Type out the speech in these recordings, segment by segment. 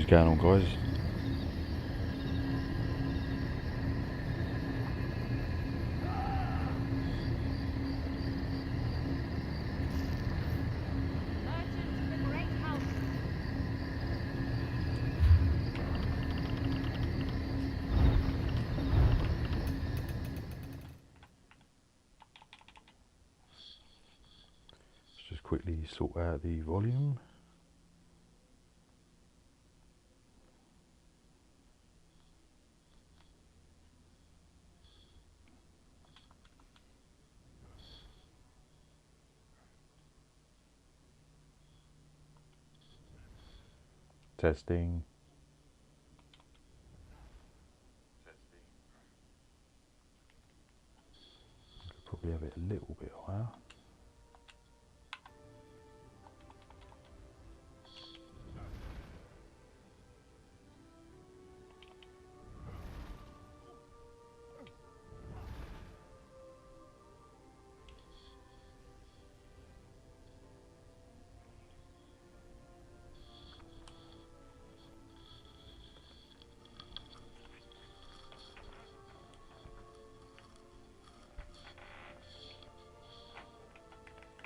What's going on, guys? Let's just quickly sort out the volume. Testing. Could probably have it a little bit higher.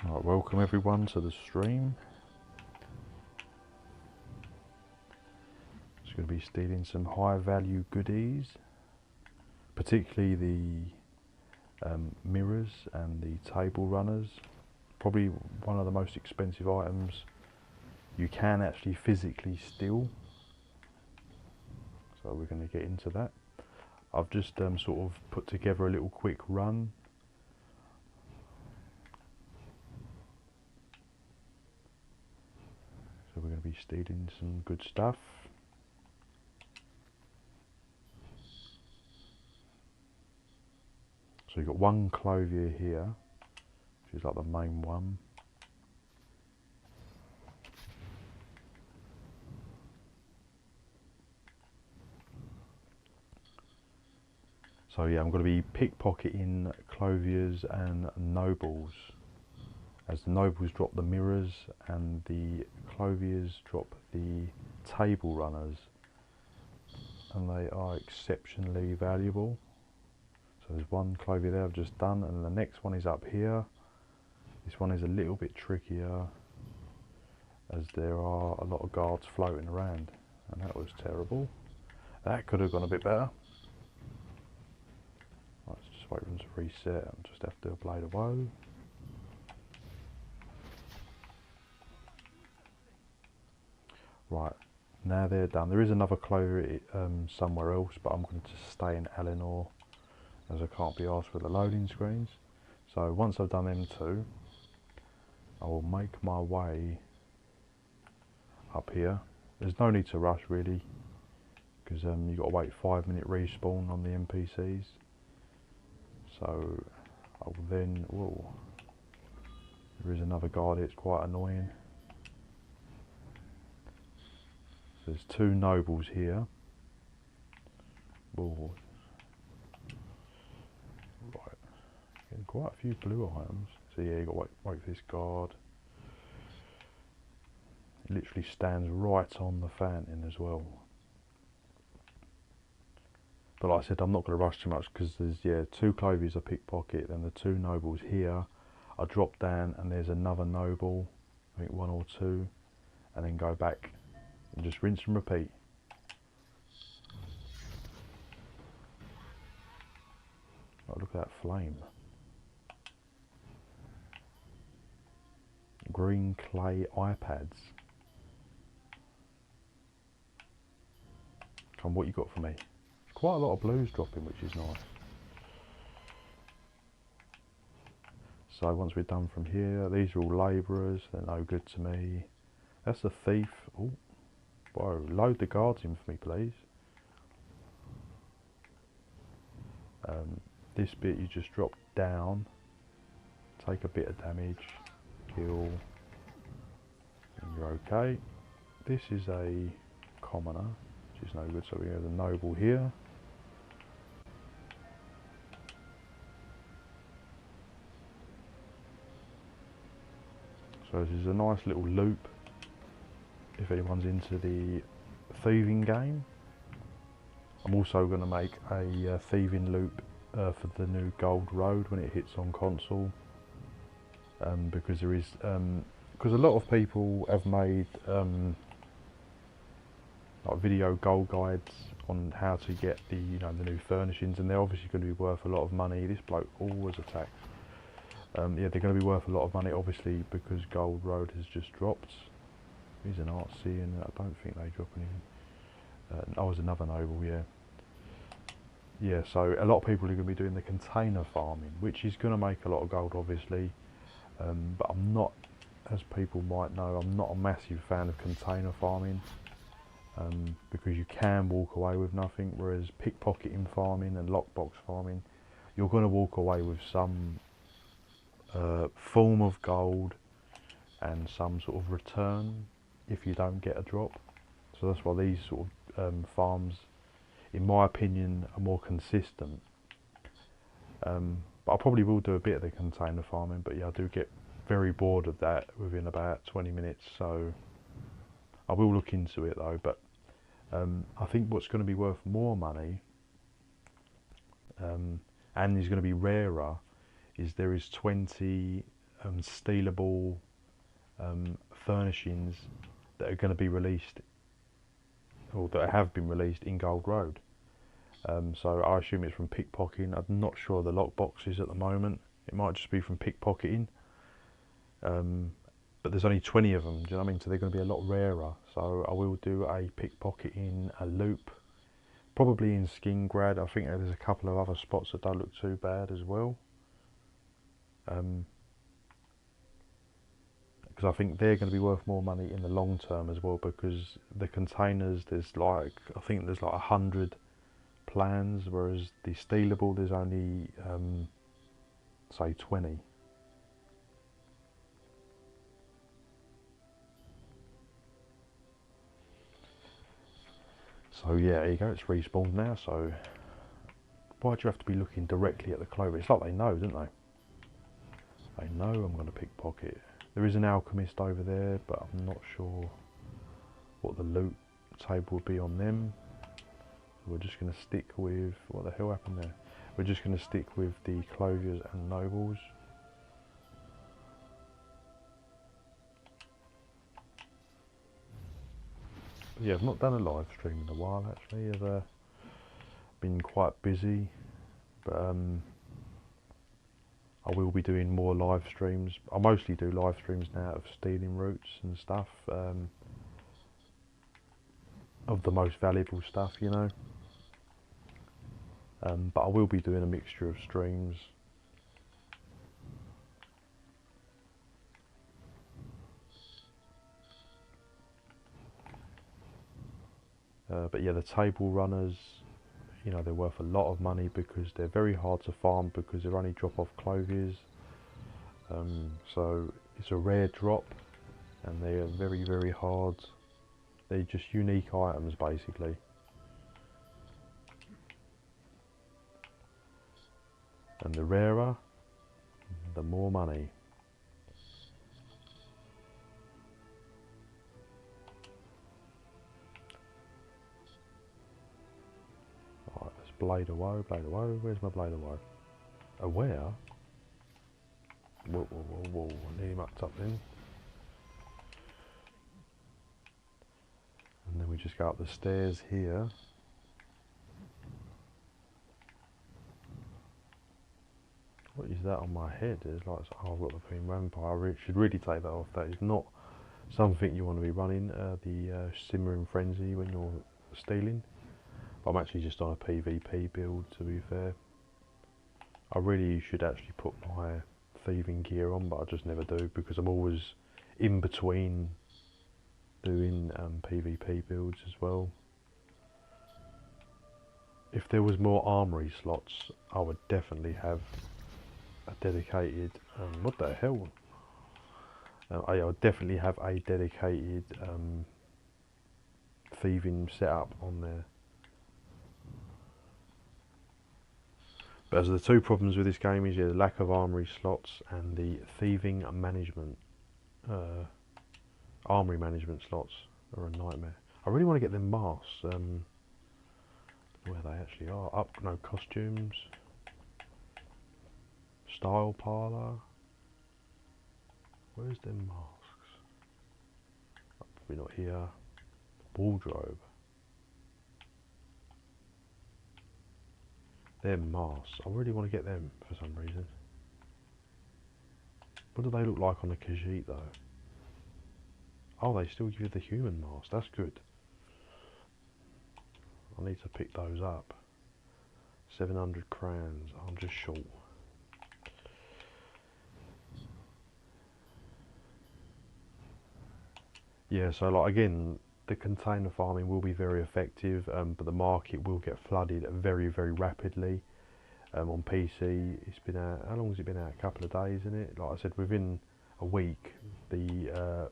Right, welcome everyone to the stream. Just going to be stealing some high value goodies, particularly the mirrors and the table runners. Probably one of the most expensive items you can actually physically steal. So we're going to get into that. I've just sort of put together a little quick run. So we're going to be stealing some good stuff. So you've got one clothier here, which is like the main one. So yeah, I'm going to be pickpocketing clothiers and nobles, as the nobles drop the mirrors and the clothiers drop the table runners, and they are exceptionally valuable. So there's one clothier there I've just done, and the next one is up here. This one is a little bit trickier, as there are a lot of guards floating around, and that was terrible. That could have gone a bit better. Let's just wait for them to reset and just have to do a blade of woe. Right, now they're done. There is another clothier somewhere else, but I'm going to stay in Eleanor, as I can't be asked for the loading screens. So once I've done them two, I will make my way up here. There's no need to rush really, because you've got to wait 5-minute respawn on the NPCs. So I will then, whoa, there is another guard here, it's quite annoying. So there's two nobles here. Whoa. Right, getting quite a few blue items. So yeah, you've got to wait for this guard. It literally stands right on the fountain as well. But like I said, I'm not going to rush too much, because there's two clothiers I pickpocket, and the two nobles here. I drop down and there's another noble, I think one or two, and then go back and just rinse and repeat. Oh, look at that flame. Green clay iPads. Come, what you got for me? Quite a lot of blues dropping, which is nice. So once we're done from here, these are all labourers, they're no good to me. That's a thief. Oh, whoa, load the guards in for me, please. This bit you just drop down, take a bit of damage, kill, and you're okay. This is a commoner, which is no good, so we have the noble here. So this is a nice little loop if anyone's into the thieving game. I'm also going to make a thieving loop for the new Gold Road when it hits on console, because there is because a lot of people have made like video gold guides on how to get the the new furnishings, and they're obviously going to be worth a lot of money. This bloke always attacks. Yeah, they're going to be worth a lot of money, obviously, because Gold Road has just dropped. He's an artsy, and I don't think they drop anything. Oh, there's another noble, yeah. Yeah, so a lot of people are going to be doing the container farming, which is going to make a lot of gold, obviously. But I'm not, as people might know, I'm not a massive fan of container farming, because you can walk away with nothing, whereas pickpocketing farming and lockbox farming, you're going to walk away with some form of gold and some sort of return if you don't get a drop. So that's why these sort of farms, in my opinion, are more consistent. But I probably will do a bit of the container farming, but yeah, I do get very bored of that within about 20 minutes, so I will look into it though. But I think what's going to be worth more money, and is going to be rarer, is there is 20 stealable furnishings that are going to be released, or that have been released in Gold Road. So I assume it's from pickpocketing. I'm not sure the lockboxes at the moment. It might just be from pickpocketing. But there's only 20 of them, do you know what I mean? So they're going to be a lot rarer. So I will do a pickpocketing a loop, probably in Skingrad. I think there's a couple of other spots that don't look too bad as well. Because I think they're going to be worth more money in the long term as well, because the containers, there's like, I think there's like 100 plans, whereas the stealable there's only say 20. So yeah, there you go, it's respawned now. So why do you have to be looking directly at the clover? It's like they know, don't they? They know I'm going to pickpocket. There is an alchemist over there, but I'm not sure what the loot table will be on them. We're just going to stick with, what the hell happened there? We're just going to stick with the clothiers and nobles. But yeah, I've not done a live stream in a while actually. I've been quite busy, but I will be doing more live streams. I mostly do live streams now of stealing routes and stuff, of the most valuable stuff, you know. But I will be doing a mixture of streams. But yeah, the table runners, you know, they're worth a lot of money because they're very hard to farm, because they're only drop off clothiers. So it's a rare drop, and they are very, very hard. They're just unique items basically. And the rarer, the more money. Alright, let's Blade of Woe, Blade of Woe. Where's my Blade of Woe? Oh, where? Whoa, whoa, whoa, whoa. Nearly mucked up then. And then we just go up the stairs here. What is that on my head? It's like, oh, I've got the Queen Vampire. I should really take that off. That is not something you want to be running, the Simmering Frenzy, when you're stealing. But I'm actually just on a PvP build, to be fair. I really should actually put my thieving gear on, but I just never do, because I'm always in between doing PvP builds as well. If there was more armory slots, I would definitely have a dedicated, what the hell? I would definitely have a dedicated thieving setup on there. But as the two problems with this game is, yeah, the lack of armory slots and the thieving management, armory management slots are a nightmare. I really want to get them masks. Where they actually are. Up, no, costumes. Style parlour. Where's them masks? Probably not here. Wardrobe. Them masks. I really want to get them for some reason. What do they look like on the Khajiit though? Oh, they still give you the human mask. That's good. I need to pick those up. 700 crowns. I'm just short. Yeah, so like again, the container farming will be very effective, but the market will get flooded very, very rapidly. On PC, it's been out. How long has it been out? A couple of days, isn't it? Like I said, within a week, the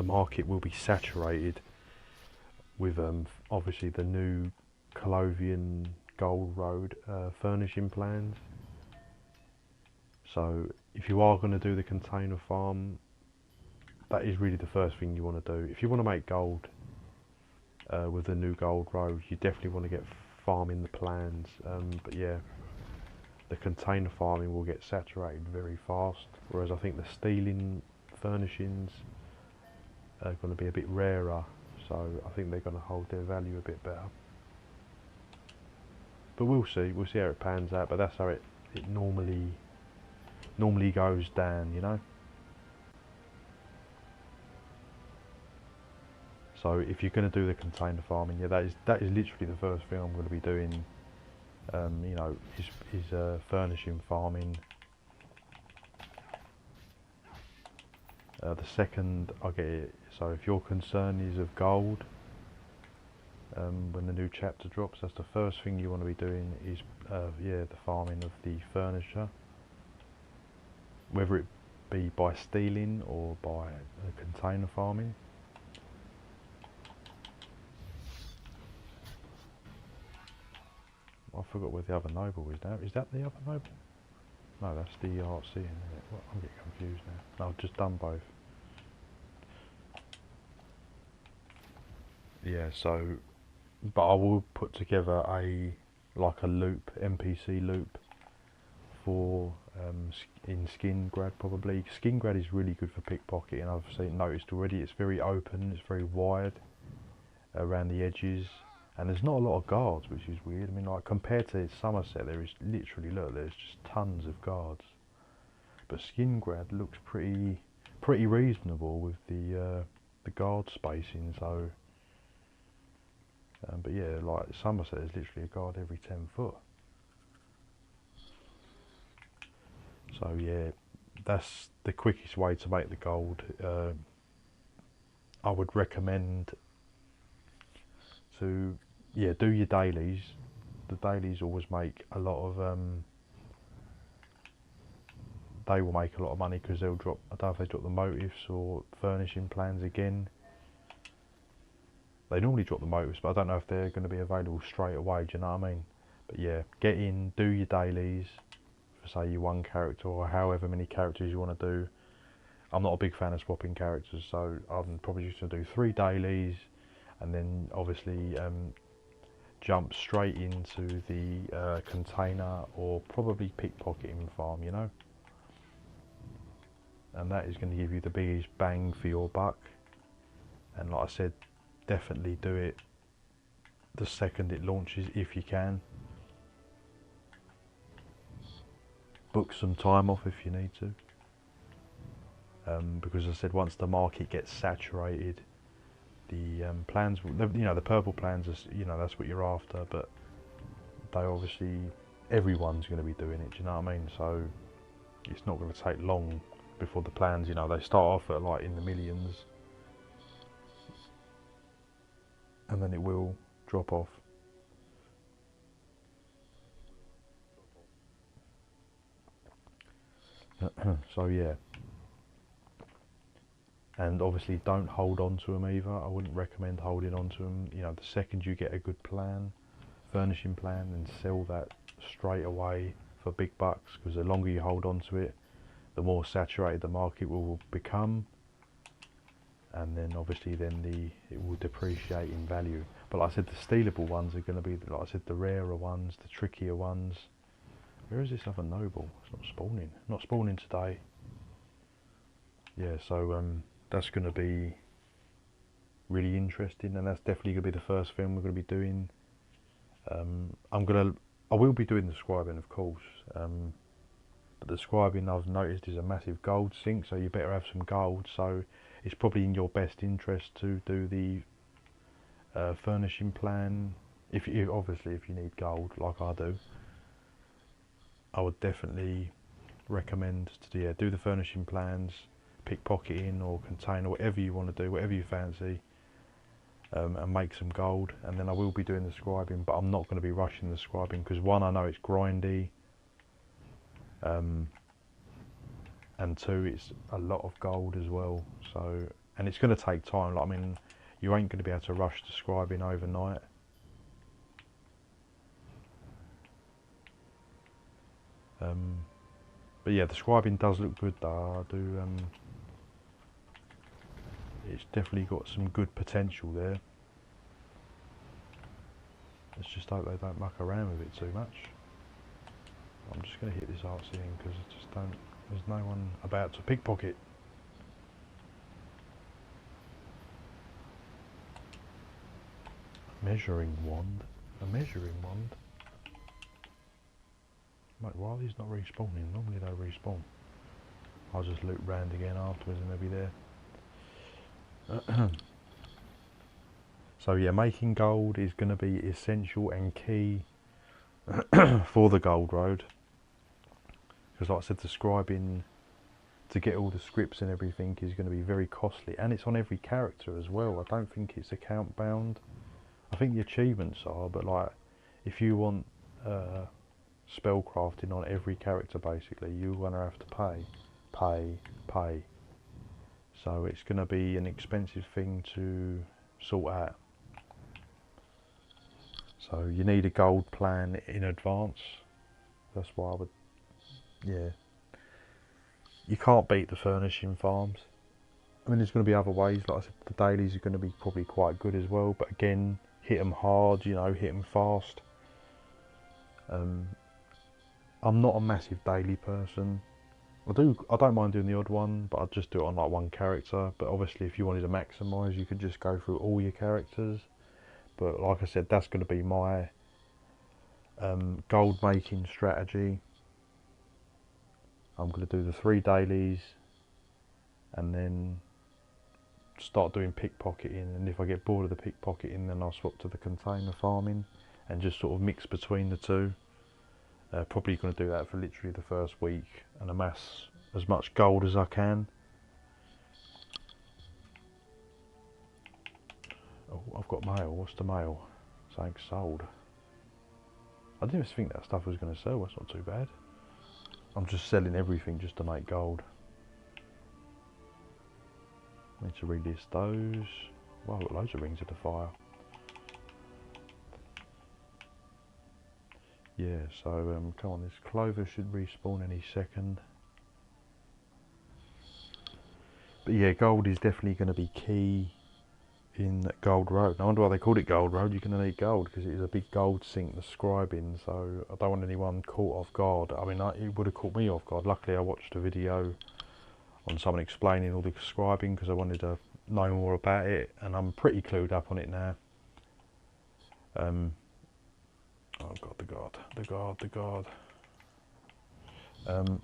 market will be saturated with obviously the new Colovian Gold Road furnishing plans. So if you are going to do the container farm, that is really the first thing you want to do. If you want to make gold with the new Gold Road, you definitely want to get farming the plans. But yeah, the container farming will get saturated very fast, whereas I think the steeling furnishings are going to be a bit rarer, so I think they're going to hold their value a bit better. But we'll see how it pans out, but that's how it normally goes down, you know. So if you're going to do the container farming, yeah, that is literally the first thing I'm going to be doing. You know, is furnishing farming. The second I get it, so if your concern is of gold, when the new chapter drops, that's the first thing you want to be doing is yeah, the farming of the furniture, whether it be by stealing or by container farming. I forgot where the other noble is now. Is that the other noble? No, that's the RC, isn't it? Well, I'm getting confused now. No, I've just done both. Yeah, so, but I will put together like a loop, NPC loop for in Skingrad probably. Skingrad is really good for pickpocketing. I've noticed already. It's very open. It's very wide around the edges. And there's not a lot of guards, which is weird. I mean, like compared to Somerset, there is literally, look, there's just tons of guards. But Skingrad looks pretty reasonable with the guard spacing. So, but yeah, like Somerset is literally a guard every 10 foot. So yeah, that's the quickest way to make the gold. I would recommend to do your dailies. The dailies always make a lot of they will make a lot of money because they'll drop, I don't know if they drop the motifs or furnishing plans again. They normally drop the motifs, but I don't know if they're going to be available straight away, do you know what I mean? But yeah, get in, do your dailies for say your one character or however many characters you want to do. I'm not a big fan of swapping characters, so I'm probably just going to do 3 dailies and then obviously jump straight into the container or probably pickpocketing farm, you know. And that is going to give you the biggest bang for your buck. And like I said, definitely do it the second it launches if you can. Book some time off if you need to. Because as I said, once the market gets saturated, the plans, you know, the purple plans, are, you know, that's what you're after, but they obviously, everyone's going to be doing it, do you know what I mean? So it's not going to take long before the plans, you know, they start off at like in the millions and then it will drop off. So yeah, and obviously don't hold on to them either. I wouldn't recommend holding on to them. You know, the second you get a good plan, furnishing plan, and sell that straight away for big bucks, because the longer you hold on to it, the more saturated the market will become, and then obviously then it will depreciate in value. But like I said, the stealable ones are going to be, like I said, the rarer ones, the trickier ones. Where is this other noble? It's not spawning. Not spawning today. Yeah, so that's going to be really interesting, and that's definitely going to be the first thing we're going to be doing. I will be doing the scribing, of course, but the scribing I've noticed is a massive gold sink, so you better have some gold. So it's probably in your best interest to do the furnishing plan. If you need gold, like I do, I would definitely recommend to do the furnishing plans, pickpocketing or container, whatever you want to do, whatever you fancy. And make some gold, and then I will be doing the scribing, but I'm not going to be rushing the scribing because one, I know it's grindy, and two, it's a lot of gold as well. So, and it's going to take time. Like, I mean, you ain't going to be able to rush the scribing overnight. But yeah, the scribing does look good though. I do. It's definitely got some good potential there. Let's just hope they don't muck around with it too much. I'm just going to hit this artsy thing because I just don't. There's no one about to pickpocket. Measuring wand. A measuring wand. Mate, why are these not respawning? Normally they respawn. I'll just loot round again afterwards and they'll be there. So yeah, making gold is going to be essential and key for the gold road, because like I said, the scribing to get all the scripts and everything is going to be very costly, and it's on every character as well. I don't think it's account bound. I think the achievements are, but like if you want spellcrafting on every character, basically you're going to have to pay. So it's going to be an expensive thing to sort out. So you need a gold plan in advance. That's why I would, yeah. You can't beat the furnishing farms. I mean, there's going to be other ways. Like I said, the dailies are going to be probably quite good as well. But again, hit them hard, you know, hit them fast. I'm not a massive daily person. I don't mind doing the odd one, but I'd just do it on like one character. But obviously if you wanted to maximise, you could just go through all your characters. But like I said, that's going to be my gold making strategy. I'm going to do the 3 dailies and then start doing pickpocketing, and if I get bored of the pickpocketing then I'll swap to the container farming and just sort of mix between the two. Probably going to do that for literally the first week and amass as much gold as I can. Oh, I've got mail. What's the mail? Something sold. I didn't even think that stuff was going to sell. That's not too bad. I'm just selling everything just to make gold. Need to relist those. Wow, I've got loads of rings of the fire. Yeah, so come on, this clover should respawn any second. But yeah, gold is definitely going to be key in Gold Road. I wonder why they called it Gold Road. You're going to need gold because it is a big gold sink, the scribing, so I don't want anyone caught off guard. I mean, it would have caught me off guard. Luckily I watched a video on someone explaining all the scribing because I wanted to know more about it, and I'm pretty clued up on it now. Oh god, the guard.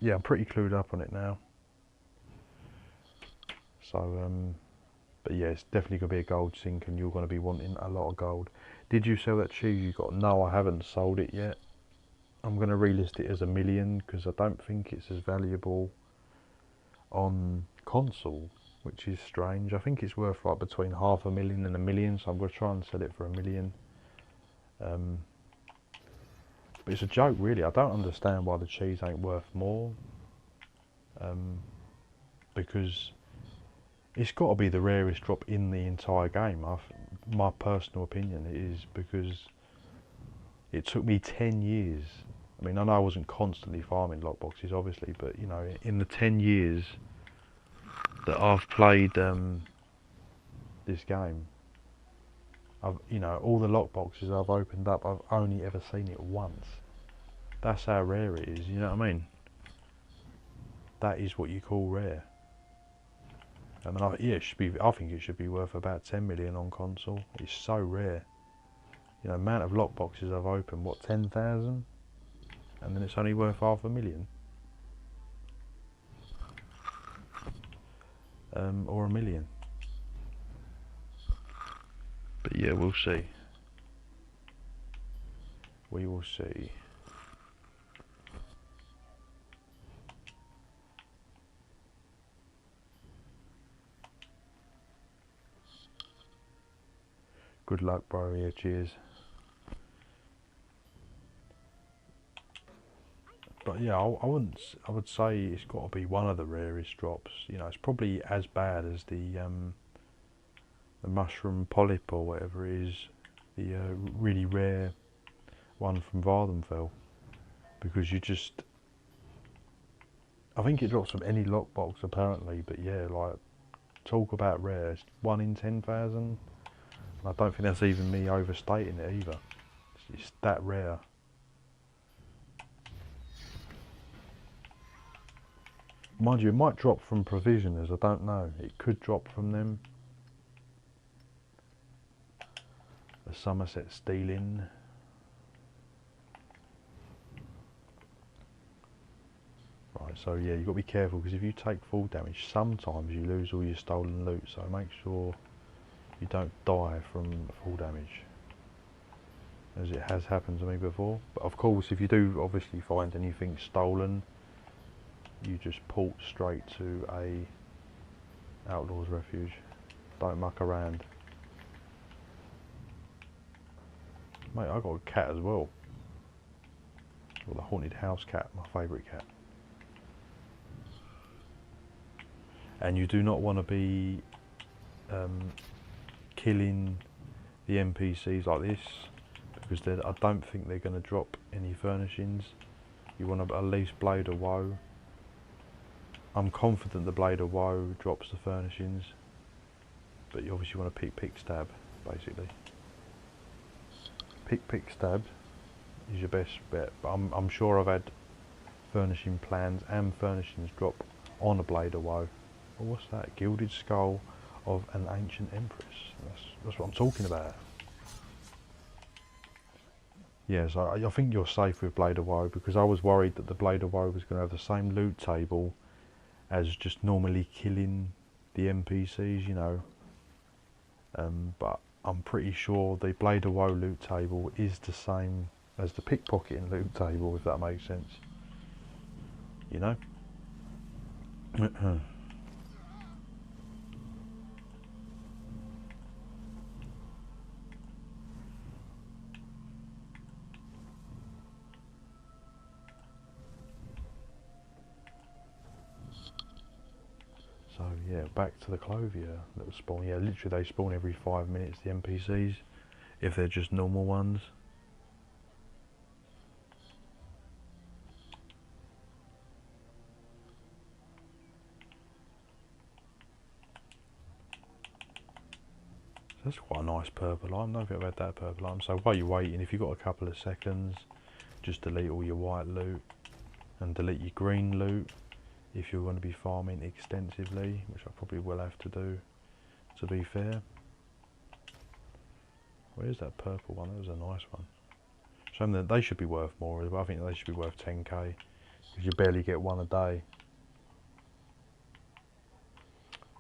Yeah, I'm pretty clued up on it now. So, but yeah, it's definitely going to be a gold sink and you're going to be wanting a lot of gold. Did you sell that cheese you got? No, I haven't sold it yet. I'm going to relist it as a million because I don't think it's as valuable on console, which is strange. I think it's worth like between $500,000 and $1 million, so I'm going to try and sell it for $1 million. But it's a joke really. I don't understand why the cheese ain't worth more, because it's got to be the rarest drop in the entire game. My personal opinion is because it took me 10 years. I mean, I know I wasn't constantly farming lockboxes obviously, but you know, in the 10 years that I've played this game, you know, all the lockboxes I've opened up, I've only ever seen it once. That's how rare it is, you know what I mean? That is what you call rare. I mean, yeah, it should be. I think it should be worth about 10 million on console. It's so rare. You know, amount of lockboxes I've opened, what, 10,000? And then it's only worth 500,000. Or 1,000,000. But yeah, we'll see. We will see. Good luck, bro. Yeah, cheers. But yeah, I wouldn't. I would say it's got to be one of the rarest drops. You know, it's probably as bad as the mushroom polyp or whatever it is, the really rare one from Vardenfell, because you just. I think it drops from any lockbox apparently, but yeah, like talk about rare. It's 1 in 10,000. I don't think that's even me overstating it either. It's that rare. Mind you, it might drop from provisioners, I don't know. It could drop from them. The Somerset stealing. Right, so yeah, you've got to be careful, because if you take full damage, sometimes you lose all your stolen loot, so make sure you don't die from full damage, as it has happened to me before. But of course, if you do obviously find anything stolen, you just port straight to a outlaws refuge. Don't muck around. Mate, I got a cat as well. Well, the haunted house cat, my favourite cat. And you do not want to be killing the NPCs like this, because I don't think they're going to drop any furnishings. You want to at least Blade of Woe. I'm confident the Blade of Woe drops the furnishings, but you obviously want to pick, stab, basically. Pick, stab is your best bet, but I'm sure I've had furnishing plans and furnishings drop on a Blade of Woe. Well, what's that? Gilded Skull of an Ancient Empress. That's what I'm talking about. Yeah, so I think you're safe with Blade of Woe, because I was worried that the Blade of Woe was going to have the same loot table as just normally killing the NPCs, you know. But I'm pretty sure the Blade of Woe loot table is the same as the pickpocketing loot table, if that makes sense. You know? So yeah, back to the Clovia that was spawn. Yeah, literally they spawn every 5 minutes, the NPCs, if they're just normal ones. That's quite a nice purple item. I don't think I've had that purple item. So while you're waiting, if you've got a couple of seconds, just delete all your white loot and delete your green loot if you're going to be farming extensively, which I probably will have to do, to be fair. Where's that purple one? That was a nice one. Shame that they should be worth more. I think they should be worth 10k, because you barely get one a day.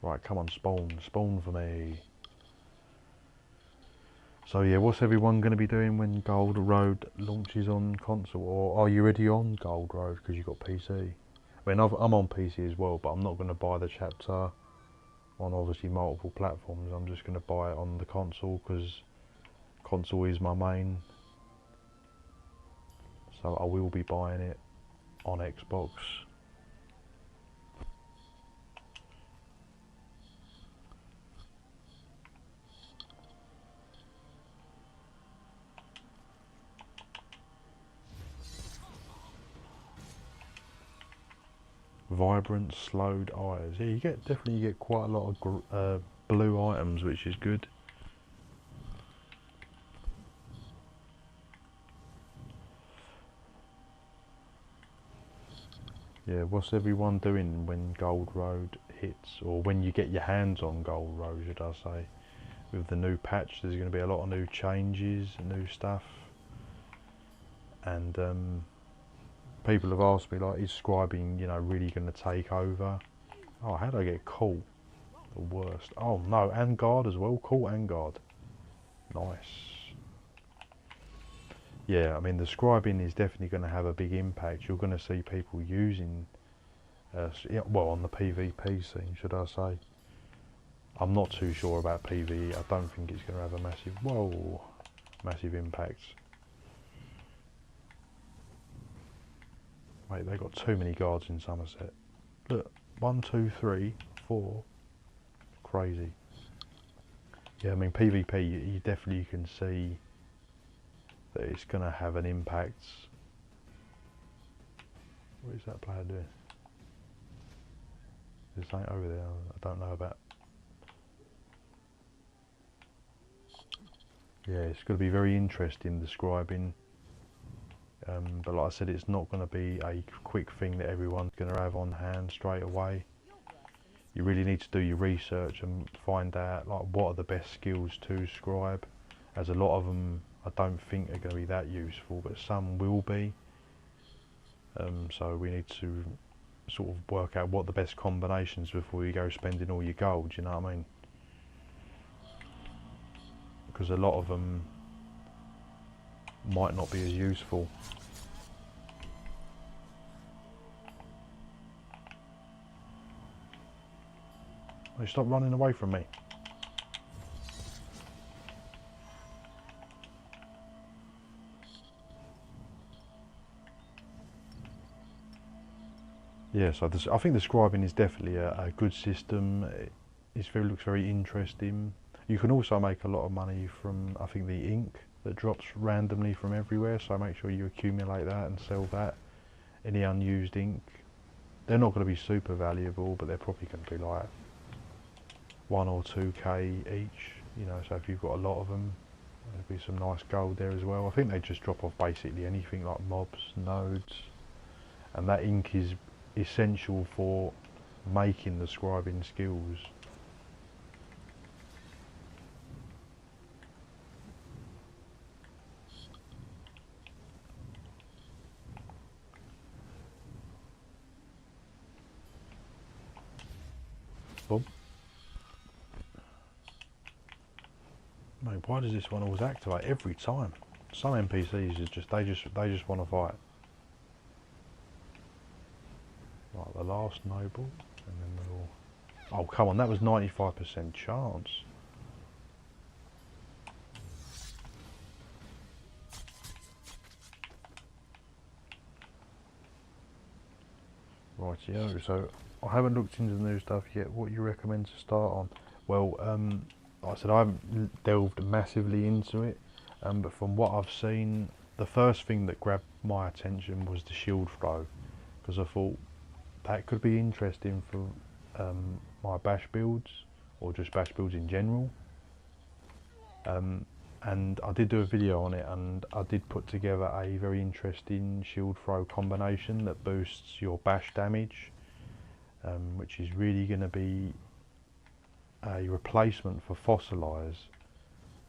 Right, come on, spawn for me. So yeah, what's everyone going to be doing when Gold Road launches on console? Or are you already on Gold Road because you've got PC? I mean, I'm on PC as well, but I'm not going to buy the chapter on obviously multiple platforms. I'm just going to buy it on the console, because console is my main. So I will be buying it on Xbox. Vibrant slowed eyes. Yeah, you definitely get quite a lot of blue items, which is good. Yeah, what's everyone doing when Gold Road hits, or when you get your hands on Gold Road, should I say? With the new patch, there's going to be a lot of new changes, new stuff, and people have asked me, like, is scribing, you know, really going to take over? Oh, how do I get caught? The worst. Oh no, and guard as well. Caught and guard. Nice. Yeah, I mean, the scribing is definitely going to have a big impact. You're going to see people using, well, on the PvP scene, should I say. I'm not too sure about PvE. I don't think it's going to have a massive impact. Wait, they got too many guards in Somerset. Look, 1, 2, 3, 4. Crazy. Yeah, I mean, PvP, you definitely can see that it's going to have an impact. What is that player doing? There's something over there I don't know about. Yeah, it's going to be very interesting, the scribing. But like I said, it's not going to be a quick thing that everyone's going to have on hand straight away. You really need to do your research and find out, like, what are the best skills to scribe, as a lot of them I don't think are going to be that useful, but some will be. So we need to sort of work out what the best combinations before you go spending all your gold, you know what I mean? Because a lot of them might not be as useful. Hey, stop running away from me. Yeah, so I think the scribing is definitely a good system. Looks very interesting. You can also make a lot of money from, I think, the ink that drops randomly from everywhere, so make sure you accumulate that and sell that. Any unused ink, they're not going to be super valuable, but they're probably going to be like 1 or 2k each, you know, so if you've got a lot of them, there'll be some nice gold there as well. I think they just drop off basically anything like mobs, nodes, and that ink is essential for making the scribing skills. Bob? Mate, why does this one always activate every time? Some NPCs is just they just want to fight. Right, the last noble, and then we'll. Oh come on, that was 95% chance. Rightio, so I haven't looked into the new stuff yet. What you recommend to start on? Well, like I said, I haven't delved massively into it, but from what I've seen, the first thing that grabbed my attention was the shield throw, because I thought that could be interesting for my bash builds, or just bash builds in general. And I did do a video on it, and I did put together a very interesting shield throw combination that boosts your bash damage, which is really going to be a replacement for Fossilise.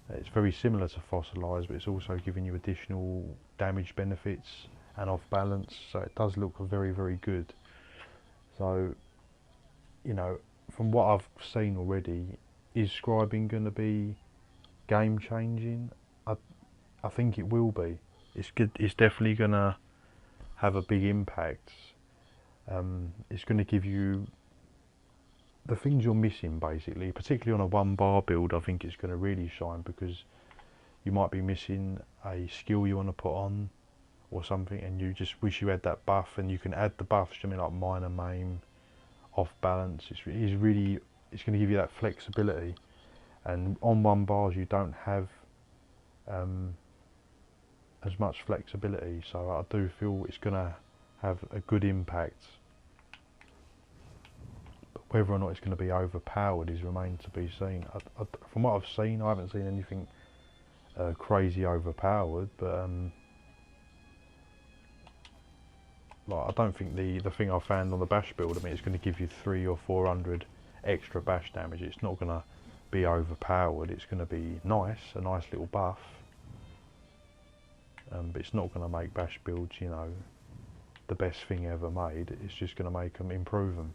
It's very similar to Fossilise, but it's also giving you additional damage benefits and off balance, so it does look very, very good. So, you know, from what I've seen already, is scribing going to be game changing? I think it will be. It's good. It's definitely going to have a big impact. It's going to give you the things you're missing, basically, particularly on a 1 bar build. I think it's going to really shine, because you might be missing a skill you want to put on or something, and you just wish you had that buff, and you can add the buffs, I mean, like minor maim, off balance. It's going to give you that flexibility, and on 1 bars you don't have as much flexibility, so I do feel it's going to have a good impact. But whether or not it's going to be overpowered is remains to be seen. From what I've seen, I haven't seen anything crazy overpowered, but like, I don't think the thing I found on the bash build, I mean, it's going to give you 300 or 400 extra bash damage. It's not going to be overpowered. It's going to be nice, a nice little buff, but it's not going to make bash builds, you know, the best thing ever made. It's just going to make them, improve them.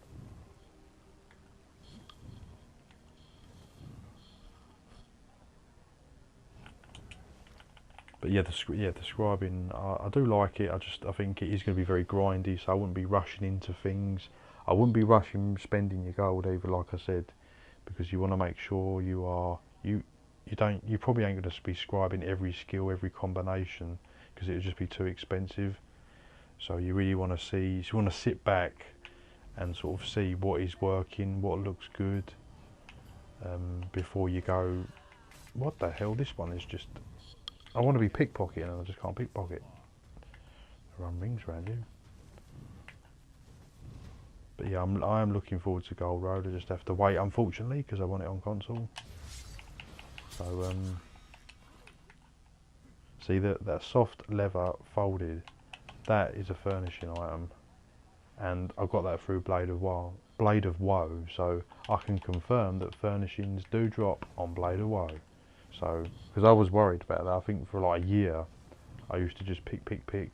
But yeah, the scribing, I do like it. I think it is going to be very grindy, so I wouldn't be rushing into things. I wouldn't be rushing spending your gold either, like I said, because you want to make sure you probably ain't going to be scribing every skill, every combination, because it would just be too expensive. So you really want to see, you want to sit back and sort of see what is working, what looks good, before you go, what the hell, this one is just, I want to be pickpocketing and I just can't pickpocket. Run rings around you. But yeah, I am looking forward to Gold Road. I just have to wait, unfortunately, because I want it on console. So see that soft leather folded, that is a furnishing item, and I got that through Blade of Woe, so I can confirm that furnishings do drop on Blade of Woe. So, because I was worried about that, I think for like a year I used to just pick and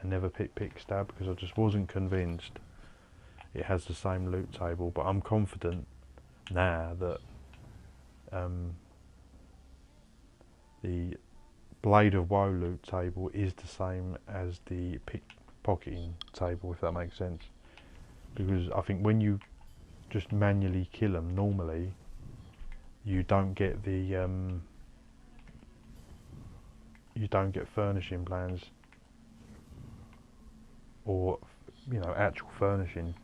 never pick stab, because I just wasn't convinced it has the same loot table. But I'm confident now that the Blade of Woe loot table is the same as the pickpocketing table, if that makes sense. Because I think when you just manually kill them normally, you don't get the you don't get furnishing plans, or, you know, actual furnishing.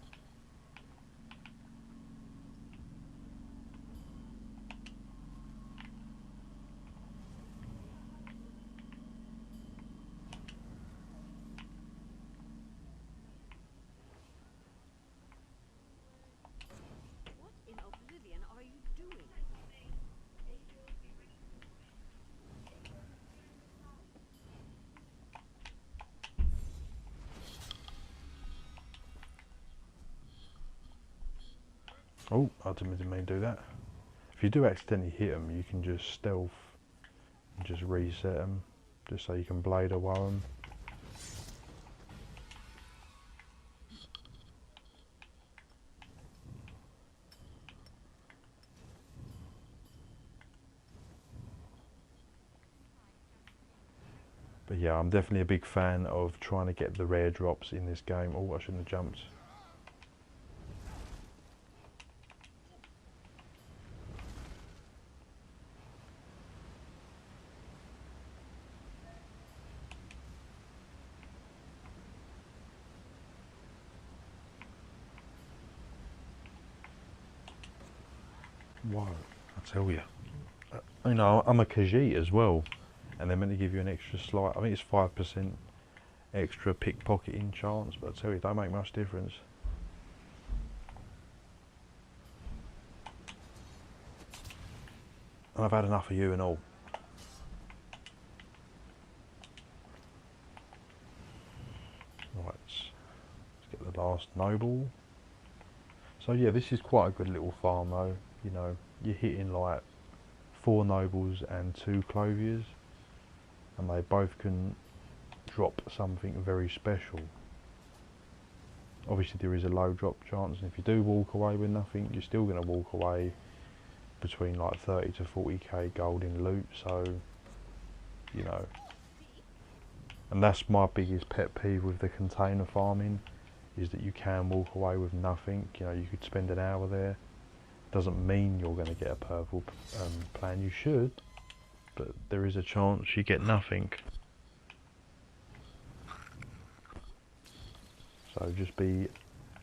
What in Oblivion are you doing? Oh, I didn't mean to do that. If you do accidentally hit them, you can just stealth and just reset them, just so you can Blade of Woe them. But yeah, I'm definitely a big fan of trying to get the rare drops in this game. Oh, I shouldn't have jumped. Whoa, I tell you. You know, I'm a Khajiit as well, and they're meant to give you an extra slight, I think it's 5% extra pickpocketing chance, but I tell you, it don't make much difference. And I've had enough of you and all. Right, let's get the last noble. So yeah, this is quite a good little farm though. You know, you're hitting like 4 nobles and 2 clothiers, and they both can drop something very special. Obviously there is a low drop chance, and if you do walk away with nothing, you're still going to walk away between like 30 to 40k gold in loot. So, you know, and that's my biggest pet peeve with the container farming, is that you can walk away with nothing. You know, you could spend an hour there. Doesn't mean you're going to get a purple plan. You should, but there is a chance you get nothing. So just be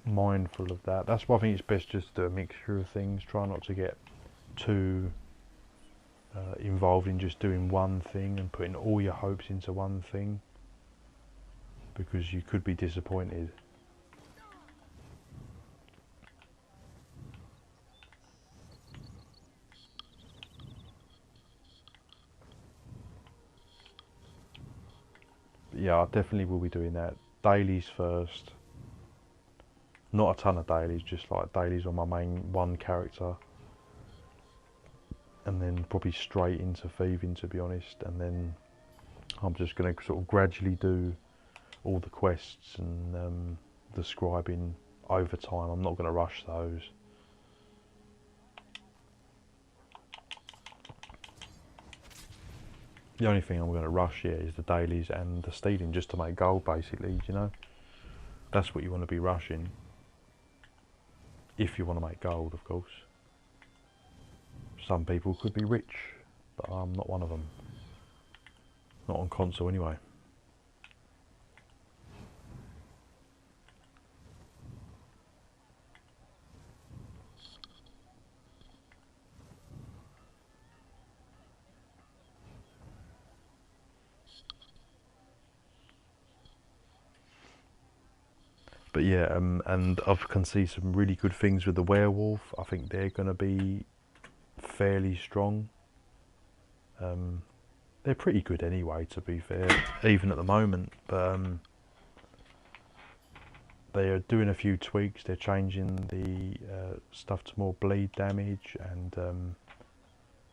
mindful of that. That's why I think it's best just to do a mixture of things. Try not to get too involved in just doing one thing and putting all your hopes into one thing, because you could be disappointed. yeah, I definitely will be doing that. Dailies first. Not a ton of dailies, just like dailies on my main one character. And then probably straight into thieving, to be honest. And then I'm just going to sort of gradually do all the quests and the scribing over time. I'm not going to rush those. The only thing I'm going to rush here is the dailies and the stealing, just to make gold, basically, you know. That's what you want to be rushing. If you want to make gold, of course. Some people could be rich, but I'm not one of them. Not on console anyway. But yeah, and I can see some really good things with the werewolf. I think they're going to be fairly strong. They're pretty good anyway, to be fair, even at the moment. But they are doing a few tweaks. They're changing the stuff to more bleed damage, and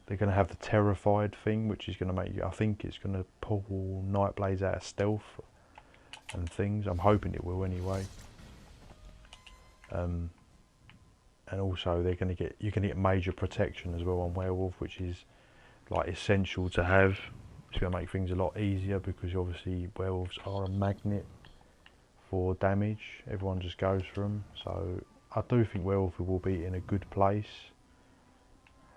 they're going to have the terrified thing, which is going to make you. I think it's going to pull Nightblades out of stealth and things. I'm hoping it will anyway. And also they're going to get, you're going to get major protection as well on werewolf, which is like essential to have. It's going to make things a lot easier, because obviously werewolves are a magnet for damage. Everyone just goes for them. So I do think werewolf will be in a good place.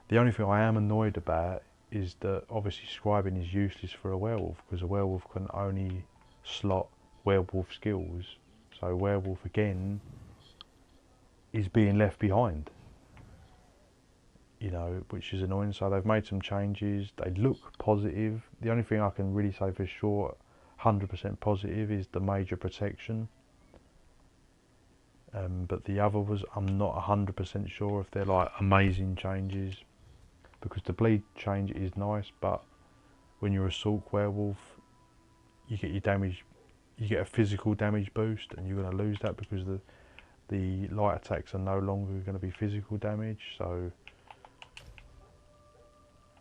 The only thing I am annoyed about is that obviously scribing is useless for a werewolf, because a werewolf can only slot werewolf skills. So werewolf again is being left behind, you know, which is annoying. So they've made some changes. They look positive. The only thing I can really say for sure 100% positive is the major protection, but the other was, I'm not 100% sure if they're like amazing changes, because the bleed change is nice, but when you're a Assault werewolf, you get your damage, you get a physical damage boost, and you're going to lose that because the light attacks are no longer going to be physical damage. So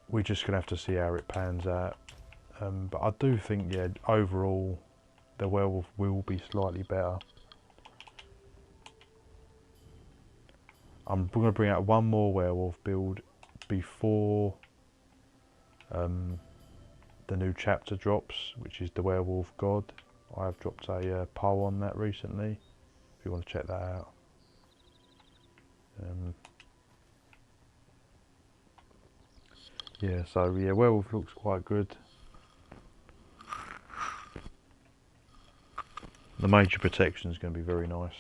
we're just going to have to see how it pans out. But I do think, yeah, overall the werewolf will be slightly better. I'm going to bring out one more werewolf build before the new chapter drops, which is the Werewolf God. I have dropped a poll on that recently, if you want to check that out. Yeah, so yeah, werewolf looks quite good. The major protection is going to be very nice,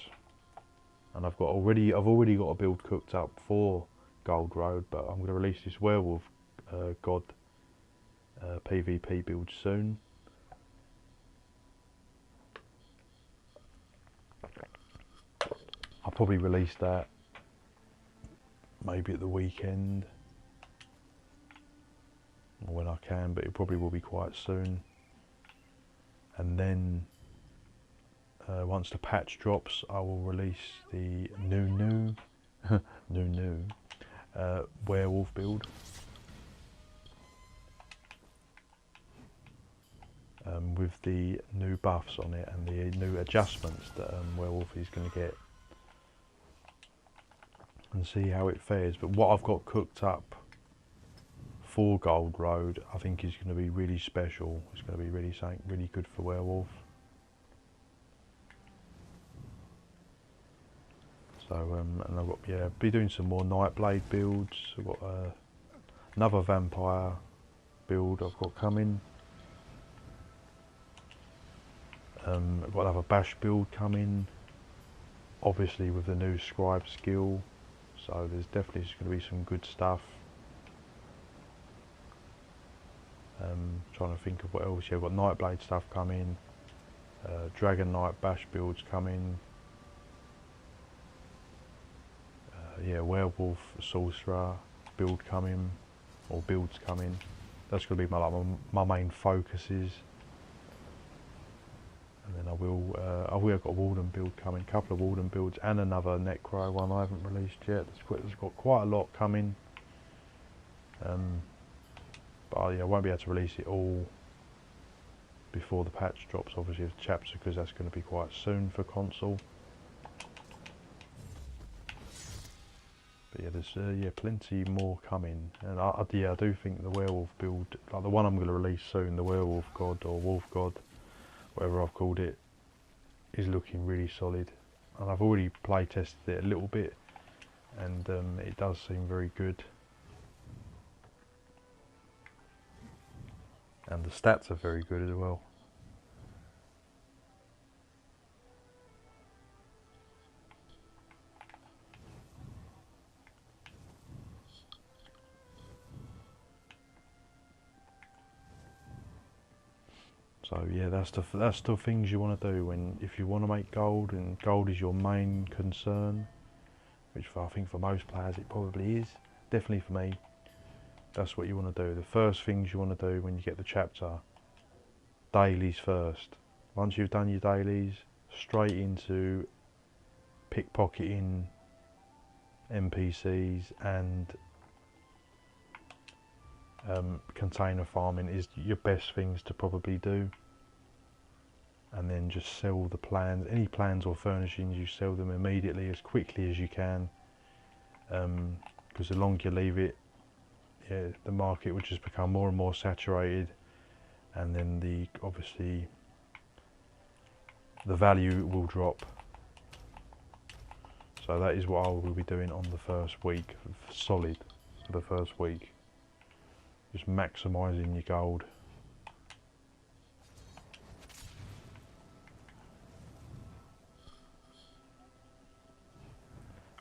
and I've already got a build cooked up for Gold Road, but I'm going to release this Werewolf God PvP build soon. I'll probably release that maybe at the weekend or when I can, but it probably will be quite soon. And then once the patch drops, I will release the new werewolf build. With the new buffs on it and the new adjustments that werewolf is going to get, and see how it fares. But what I've got cooked up for Gold Road, I think is going to be really special. It's going to be really something really good for werewolf. So and I've got, be doing some more Nightblade builds. I've got another vampire build I've got coming. I've got another bash build coming, obviously with the new scribe skill. So there's definitely going to be some good stuff. Trying to think of what else. Yeah, I've got Nightblade stuff coming, Dragon Knight bash builds coming. Yeah, Werewolf Sorcerer build coming, or builds coming. That's going to be my main focuses. And then I've got a Walden build coming, a couple of Walden builds and another Necro one I haven't released yet. There's got quite a lot coming. But yeah, I won't be able to release it all before the patch drops, obviously, of chapter, because that's going to be quite soon for console. But yeah, there's plenty more coming, and I do think the werewolf build, like the one I'm going to release soon, the werewolf god or wolf god, whatever I've called it, is looking really solid. And I've already play tested it a little bit, and it does seem very good. And the stats are very good as well. So yeah, that's the things you want to do if you want to make gold, and gold is your main concern, which I think for most players it probably is. Definitely for me, that's what you want to do. The first things you want to do when you get the chapter, dailies first. Once you've done your dailies, straight into pickpocketing NPCs and container farming is your best things to probably do. And then just sell the plans, any plans or furnishings, you sell them immediately as quickly as you can, because the longer you leave it, yeah, the market will just become more and more saturated, and then obviously the value will drop. So that is what I will be doing on the first week, solid for the first week. Just maximising your gold.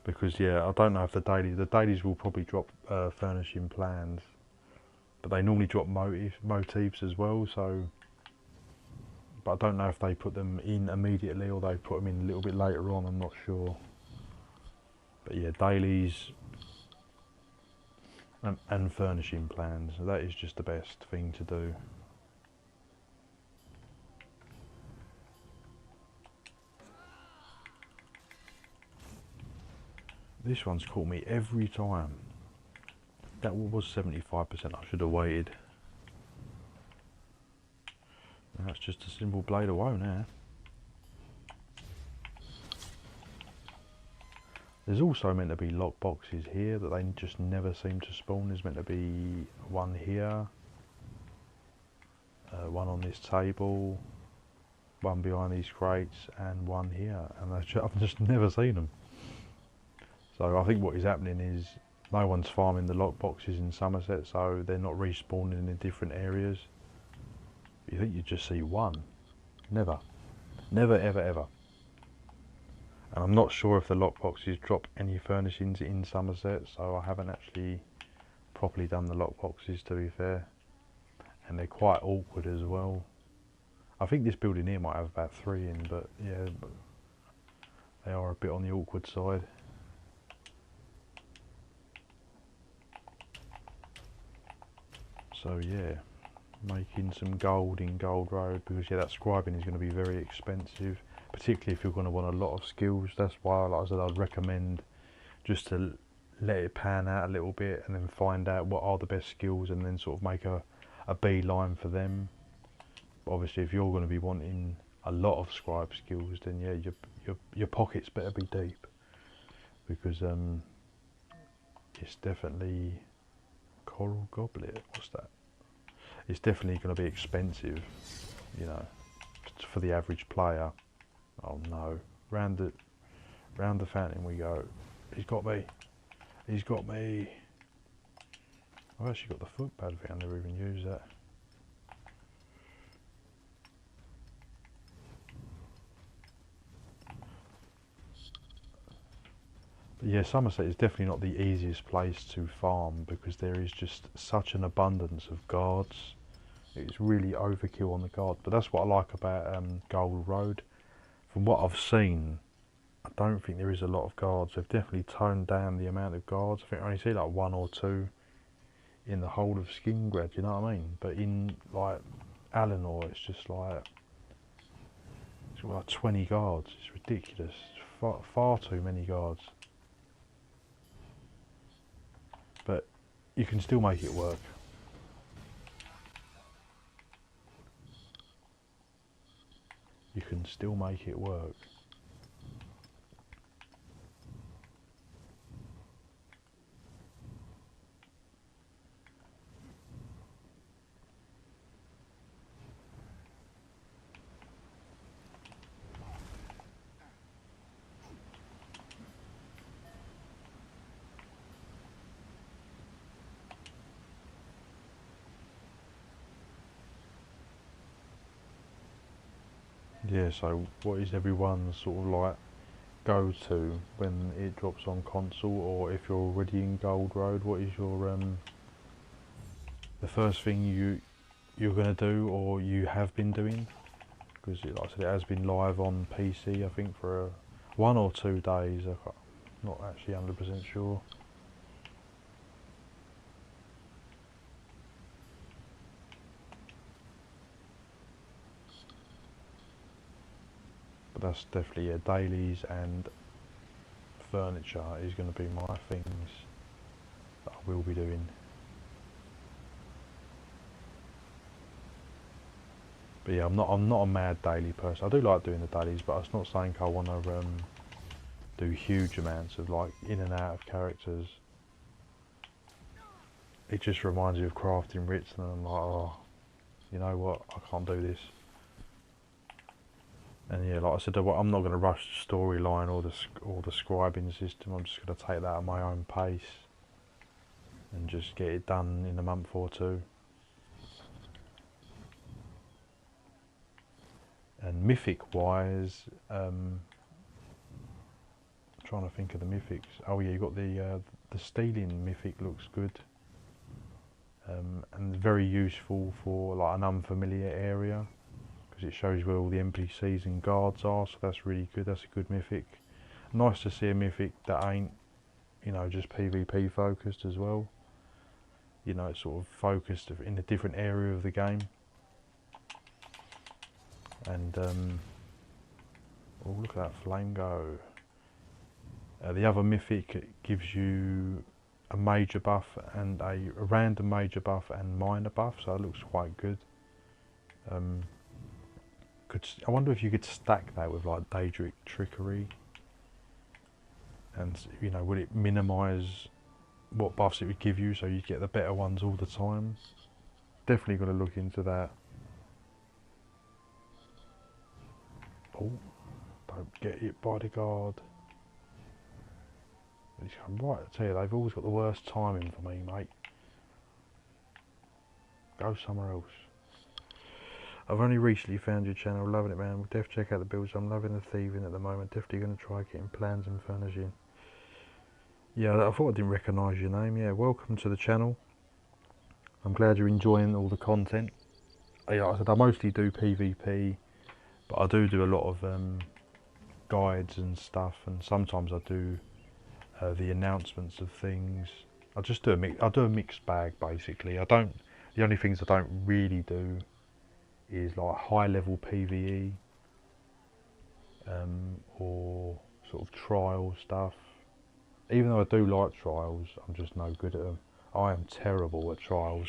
Because yeah, I don't know if the dailies will probably drop furnishing plans, but they normally drop motifs as well. So, but I don't know if they put them in immediately or they put them in a little bit later on. I'm not sure. But yeah, dailies and furnishing plans, that is just the best thing to do. This one's caught me every time. That was 75%, I should have waited. That's just a simple blade of woe now. There's also meant to be lock boxes here that they just never seem to spawn. There's meant to be one here, one on this table, one behind these crates, and one here, and I've just never seen them. So I think what is happening is no one's farming the lock boxes in Somerset, so they're not respawning in different areas. You think you'd just see one. Never. Never, ever, ever. And I'm not sure if the lock boxes drop any furnishings in Somerset, so I haven't actually properly done the lock boxes, to be fair. And they're quite awkward as well. I think this building here might have about 3 in, but yeah, they are a bit on the awkward side. So yeah, making some gold in Gold Road, because yeah, that scribing is going to be very expensive, particularly if you're going to want a lot of skills. That's why, like I said, I'd recommend just to let it pan out a little bit and then find out what are the best skills and then sort of make a beeline for them. But obviously if you're going to be wanting a lot of scribe skills, then yeah, your pockets better be deep, because it's definitely Coral Goblet, what's that? It's definitely going to be expensive, you know, for the average player. Oh no, round the fountain we go. He's got me. He's got me. I've actually got the footpad thing, I never even used that. But yeah, Somerset is definitely not the easiest place to farm, because there is just such an abundance of guards. It's really overkill on the guard, but that's what I like about Gold Road. From what I've seen, I don't think there is a lot of guards. They've definitely toned down the amount of guards. I think I only see like 1 or 2 in the whole of Skingrad, you know what I mean? But in like Alinor, it's just like It's got like 20 guards. It's ridiculous. Far too many guards. But you can still make it work. You can still make it work. Yeah, so what is everyone's sort of like go to when it drops on console, or if you're already in Gold Road, what is your the first thing you're going to do, or you have been doing? Because like I said, it has been live on PC, I think, for 1 or 2 days. I'm not actually 100% sure. But that's definitely, yeah, dailies and furniture is going to be my things that I will be doing. But yeah, I'm not a mad daily person. I do like doing the dailies, but it's not something I want to do huge amounts of, like, in and out of characters. It just reminds me of crafting writs, and I'm like, oh, you know what, I can't do this. And yeah, like I said, I'm not going to rush the storyline or the scribing system. I'm just going to take that at my own pace and just get it done in a month or two. And mythic wise, trying to think of the mythics. Oh yeah, you got the stealing mythic, looks good, and very useful for like an unfamiliar area, because it shows where all the NPCs and guards are. So that's really good. That's a good mythic. Nice to see a mythic that ain't, you know, just PvP focused as well. You know, it's sort of focused in a different area of the game. And oh, look at that flame go. The other mythic gives you a major buff and a random major buff and minor buff, so it looks quite good. I wonder if you could stack that with like Daedric Trickery, and you know, would it minimise what buffs it would give you, so you get the better ones all the time? Definitely got to look into that. Oh, don't get hit by the guard. I'm right to tell you, they've always got the worst timing for me, mate. Go somewhere else. I've only recently found your channel, loving it, man. We'll definitely check out the builds. I'm loving the thieving at the moment. Definitely going to try getting plans and furnishing. Yeah, I thought I didn't recognise your name. Yeah, welcome to the channel. I'm glad you're enjoying all the content. Yeah, like I said, I mostly do PvP, but I do a lot of guides and stuff, and sometimes I do the announcements of things. I just do a mixed bag basically. The only things I don't really do is like high level PvE or sort of trial stuff. Even though I do like trials, I'm just no good at them. I am terrible at trials.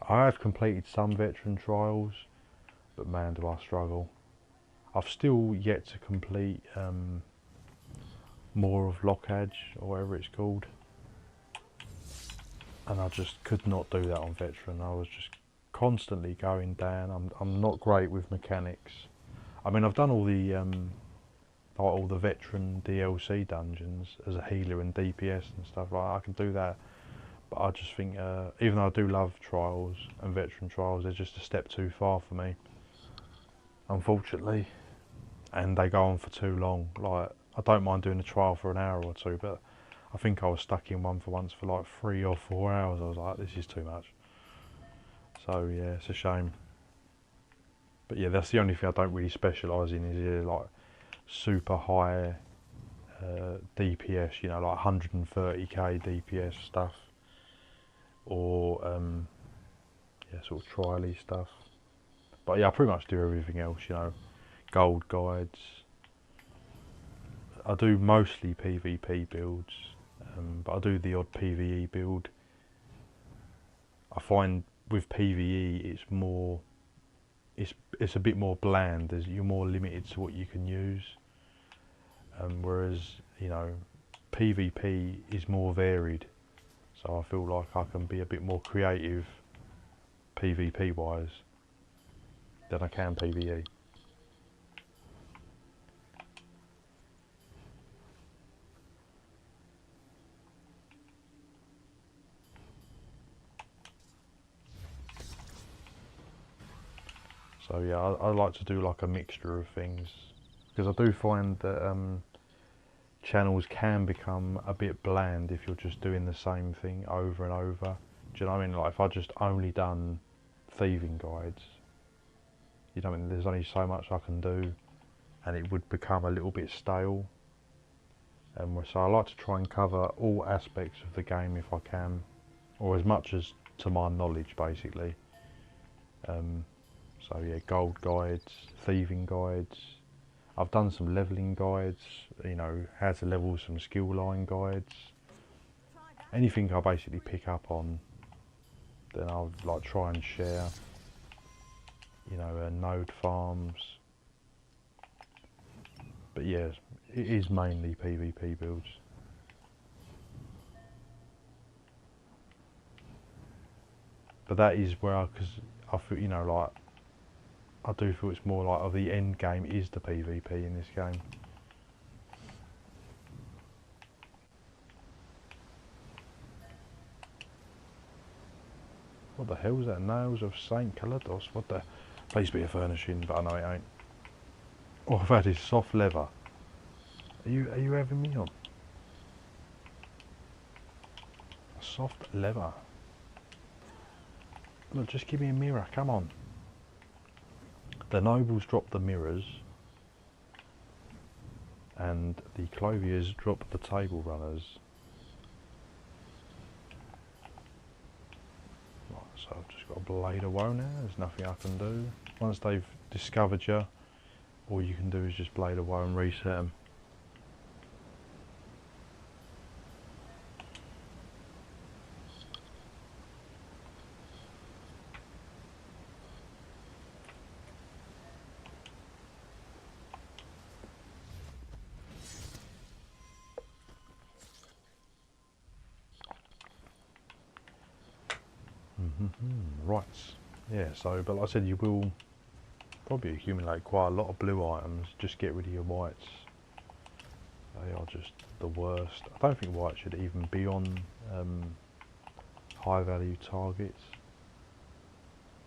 I have completed some veteran trials, but man, do I struggle. I've still yet to complete more of Lockadge, or whatever it's called, and I just could not do that on veteran. I was just constantly going down. I'm not great with mechanics. I mean, I've done all the veteran DLC dungeons as a healer and DPS and stuff like that. I can do that, but I just think even though I do love trials and veteran trials, they're just a step too far for me, unfortunately, and they go on for too long. Like, I don't mind doing a trial for an hour or two, but I think I was stuck in one for once for like 3 or 4 hours. I was like, this is too much. So yeah, it's a shame. But yeah, that's the only thing I don't really specialise in, is like super high DPS, you know, like 130k DPS stuff, or yeah, sort of trial-y stuff. But yeah, I pretty much do everything else, you know, gold guides. I do mostly PvP builds, but I do the odd PvE build. I find with PvE it's a bit more bland. You're more limited to what you can use, whereas PvP is more varied. So I feel like I can be a bit more creative PvP wise than I can PvE. So yeah, I like to do like a mixture of things, because I do find that channels can become a bit bland if you're just doing the same thing over and over. Do you know what I mean? Like if I just only done thieving guides, you know what I mean, there's only so much I can do and it would become a little bit stale. So I like to try and cover all aspects of the game if I can, or as much as to my knowledge basically. So yeah, gold guides, thieving guides. I've done some leveling guides, how to level some skill line guides. Anything I basically pick up on, then I'll like try and share. Node farms. But yeah, it is mainly PvP builds. But that is where because I feel, like I do feel it's more like the end game is the PvP in this game. What the hell is that? Nails of Saint Calados? What the? Please be a furnishing, but I know it ain't. All I've had is soft leather. Are you having me on? Soft leather. Look, just give me a mirror. Come on. The nobles drop the mirrors, and the clothiers drop the table runners. Right, so I've just got a blade of woe now. There's nothing I can do. Once they've discovered you, all you can do is just blade of woe and reset them. Right, yeah, so, but like I said, you will probably accumulate quite a lot of blue items. Just get rid of your whites. They are just the worst. I don't think white should even be on high value targets.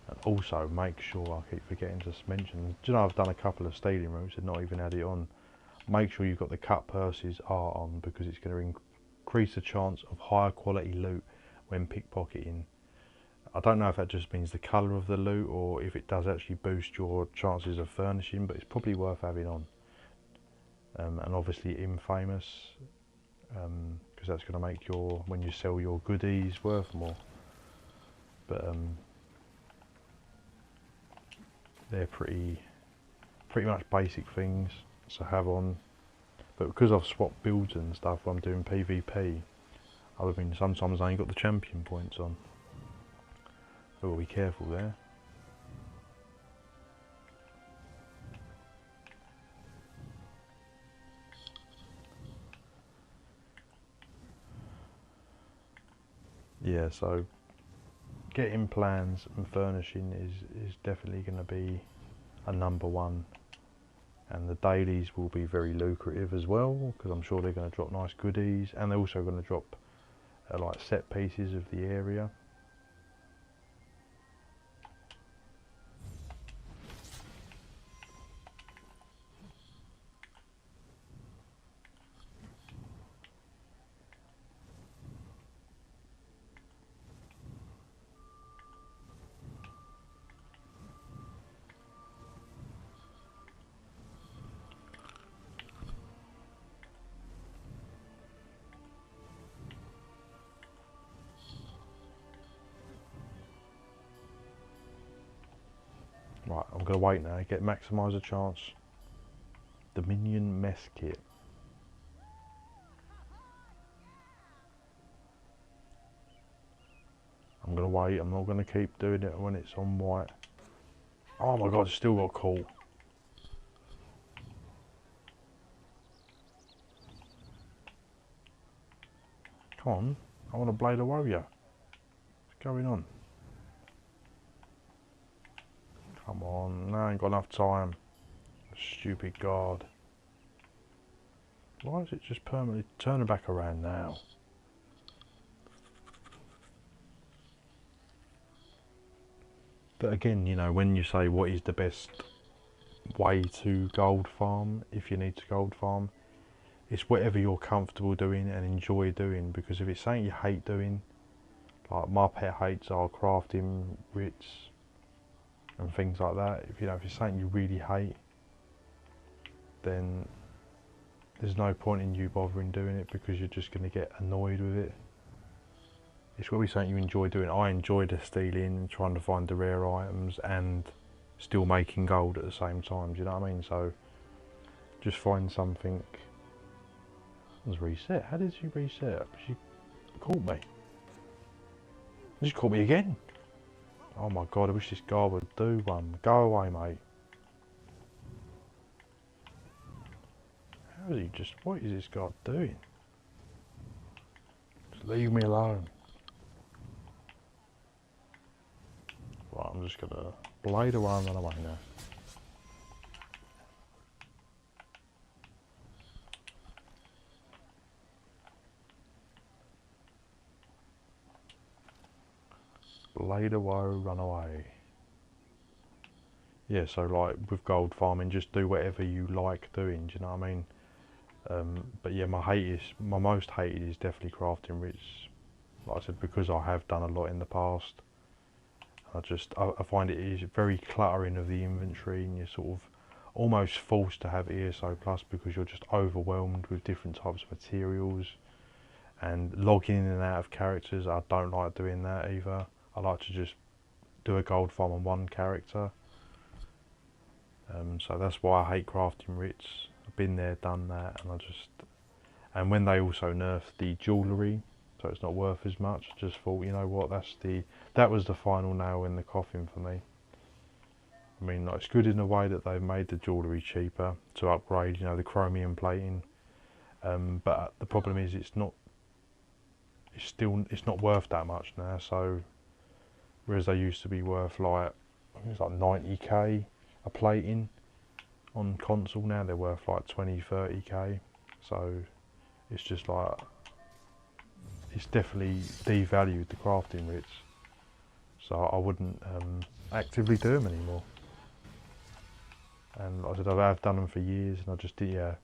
And also make sure, I keep forgetting to mention, do you know I've done a couple of stealing routes and not even had it on. Make sure you've got the cut purses are on, because it's going to increase the chance of higher quality loot when pickpocketing. I don't know if that just means the colour of the loot or if it does actually boost your chances of furnishing, but it's probably worth having on. And obviously infamous, because that's going to make when you sell your goodies worth more. But they're pretty much basic things to have on. But because I've swapped builds and stuff when I'm doing PvP, sometimes I ain't got the champion points on. So be careful there. Yeah, so getting plans and furnishing is definitely going to be a number one, and the dailies will be very lucrative as well, because I'm sure they're going to drop nice goodies, and they're also going to drop like set pieces of the area. Right, I'm going to wait now, get maximiser chance. The Minion Mess Kit. I'm gonna wait, I'm not gonna keep doing it when it's on white. Oh my god, it's still got caught. Come on, I want to Blade of Warrior. What's going on? Come on, no, I ain't got enough time. Stupid guard. Why is it just permanently turning back around now? But again, you know, when you say what is the best way to gold farm, if you need to gold farm, it's whatever you're comfortable doing and enjoy doing, because if it's something you hate doing, like my pet hates are crafting writs and things like that, if you know, if it's something you really hate, then there's no point in you bothering doing it, because you're just going to get annoyed with it. It's got to be something you enjoy doing. I enjoy the stealing and trying to find the rare items and still making gold at the same time, do you know what I mean? So just find something. Let's reset. How did she reset? She caught me. She caught me again. Oh my god, I wish this guy would do one. Go away, mate. How is he just, what is this guy doing? Just leave me alone. Right, I'm just gonna Blade away and run away now. Blade away, run away. Yeah, so like with gold farming, just do whatever you like doing, do you know what I mean? But yeah, my most hated is definitely crafting writs. Like I said, because I have done a lot in the past. I find it is very cluttering of the inventory, and you're sort of almost forced to have ESO plus because you're just overwhelmed with different types of materials and logging in and out of characters. I don't like doing that either. I like to just do a gold farm on one character. So that's why I hate crafting writs. I've been there, done that, and when they also nerfed the jewellery, so it's not worth as much, I just thought, you know what, that was the final nail in the coffin for me. I mean, like, it's good in a way that they've made the jewellery cheaper to upgrade, you know, the chromium plating. But the problem is it's not worth that much now. So whereas they used to be worth like, I think it's like 90k a plating on console, now they're worth like 20-30k. So it's just like, it's definitely devalued the crafting writs. So I wouldn't actively do them anymore. And like I said, I've done them for years, and I just did, yeah,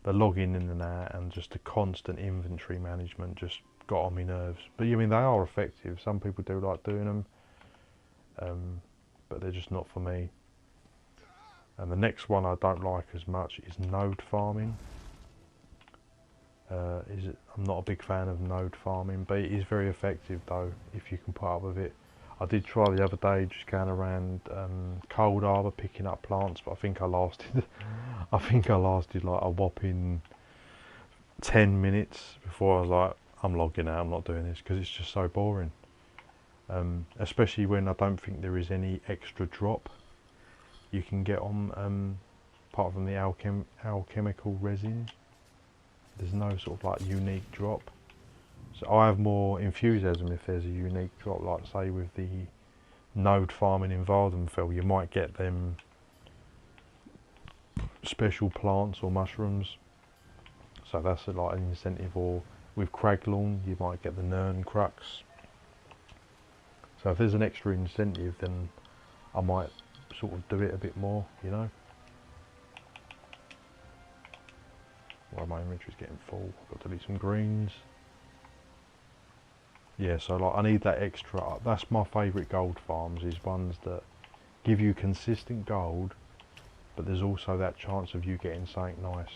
the logging in and out and just the constant inventory management just got on my nerves. But I mean, they are effective. Some people do like doing them, but they're just not for me. And the next one I don't like as much is node farming. I'm not a big fan of node farming, but it is very effective though if you can put up with it. I did try the other day, just going around Cold Harbour picking up plants, but I think I lasted like a whopping 10 minutes before I was like, I'm logging out, I'm not doing this, because it's just so boring. Especially when I don't think there is any extra drop you can get on, apart from the alchemical resin. There's no sort of like unique drop. So I have more enthusiasm if there's a unique drop, like say with the node farming in Vardenfell, you might get them special plants or mushrooms. So that's like an incentive. Or with Craglawn, you might get the Nern Crux. So if there's an extra incentive, then I might sort of do it a bit more, you know. Well, my inventory's getting full. I've got to delete some greens. Yeah, so like I need that extra. That's my favourite gold farms, is ones that give you consistent gold, but there's also that chance of you getting something nice,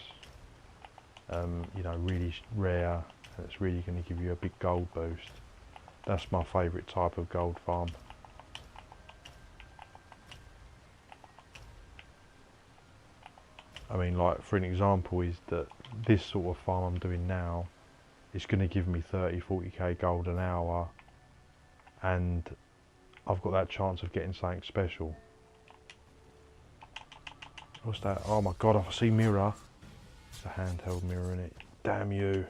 you know, really rare, and it's really going to give you a big gold boost. That's my favourite type of gold farm. I mean, like for an example is that this sort of farm I'm doing now, it's going to give me 30-40k gold an hour, and I've got that chance of getting something special. What's that? Oh my god, I see mirror. It's a handheld mirror in it. Damn you.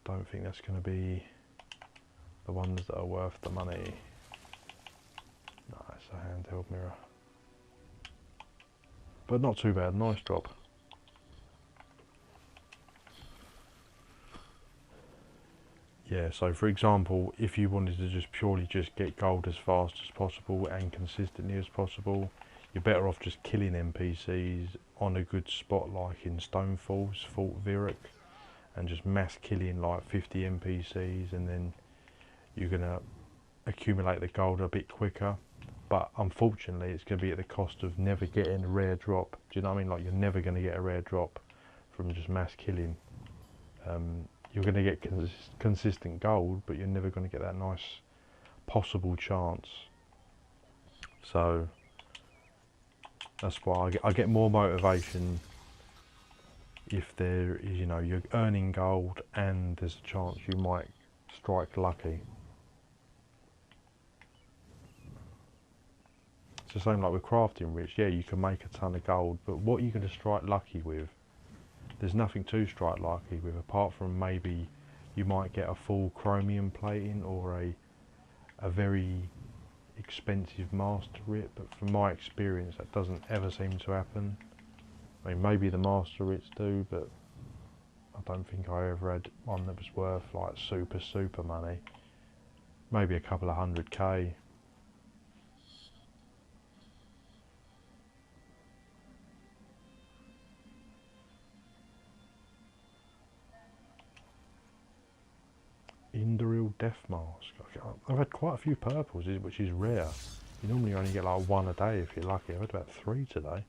I don't think that's going to be the ones that are worth the money. No, it's a handheld mirror. But not too bad, nice drop. Yeah, so for example, if you wanted to just purely just get gold as fast as possible and consistently as possible, you're better off just killing NPCs on a good spot like in Stonefalls, Fort Viroc, and just mass killing like 50 NPCs, and then you're going to accumulate the gold a bit quicker. But unfortunately it's going to be at the cost of never getting a rare drop. Do you know what I mean? Like, you're never going to get a rare drop from just mass killing. You're going to get consistent gold, but you're never going to get that nice possible chance. So that's why I get more motivation if there is, you know, you're earning gold and there's a chance you might strike lucky. It's the same like with crafting rich. Yeah, you can make a ton of gold, but what are you going to strike lucky with? There's nothing to strike lucky with, apart from maybe you might get a full chromium plating or a very expensive masterite, but from my experience that doesn't ever seem to happen. I mean, maybe the masterites do, but I don't think I ever had one that was worth like super money. Maybe a couple of 100k. Indoril Death Mask. I've had quite a few purples, which is rare. You normally only get like one a day if you're lucky. I've had about 3 today.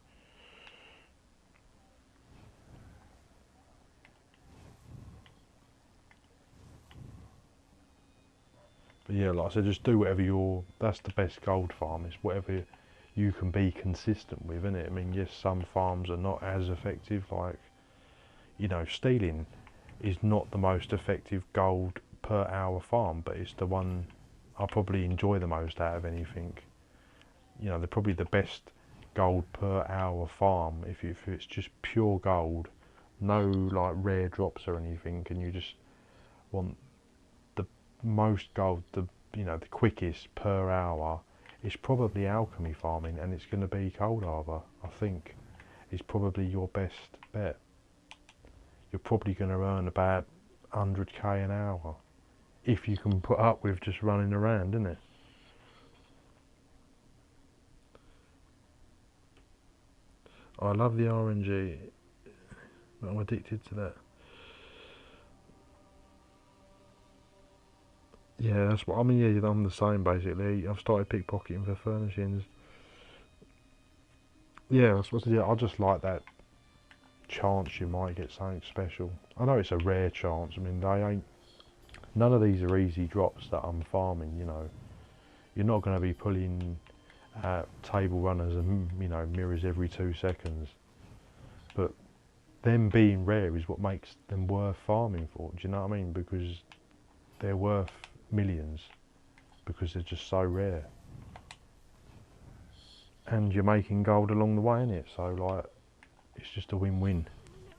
But yeah, like I said, just do whatever that's the best gold farm, is whatever you can be consistent with, innit? I mean, yes, some farms are not as effective, like, you know, stealing is not the most effective gold per hour farm, but it's the one I probably enjoy the most out of anything. You know, they're probably the best gold per hour farm if it's just pure gold, no like rare drops or anything, and you just want the most gold, the quickest per hour. It's probably alchemy farming, and it's going to be Coldharbour. I think is probably your best bet. You're probably going to earn about 100k an hour if you can put up with just running around, isn't it? I love the RNG, but I'm addicted to that. Yeah, that's what I mean. Yeah, I'm the same basically. I've started pickpocketing for furnishings. Yeah, I just like that chance you might get something special. I know it's a rare chance. I mean, none of these are easy drops that I'm farming. You know, you're not going to be pulling table runners and, you know, mirrors every 2 seconds. But them being rare is what makes them worth farming for. Do you know what I mean? Because they're worth millions because they're just so rare. And you're making gold along the way, innit? So like, it's just a win-win.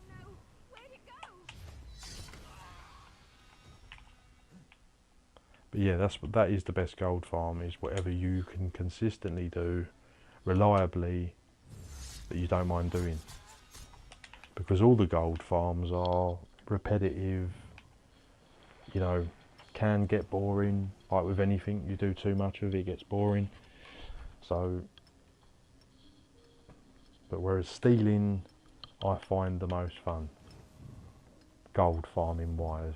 No, where'd it go? But yeah, that is the best gold farm, is whatever you can consistently do, reliably, that you don't mind doing. Because all the gold farms are repetitive, you know, can get boring. Like with anything, you do too much of it, it gets boring. So, but whereas stealing, I find the most fun, gold farming wise.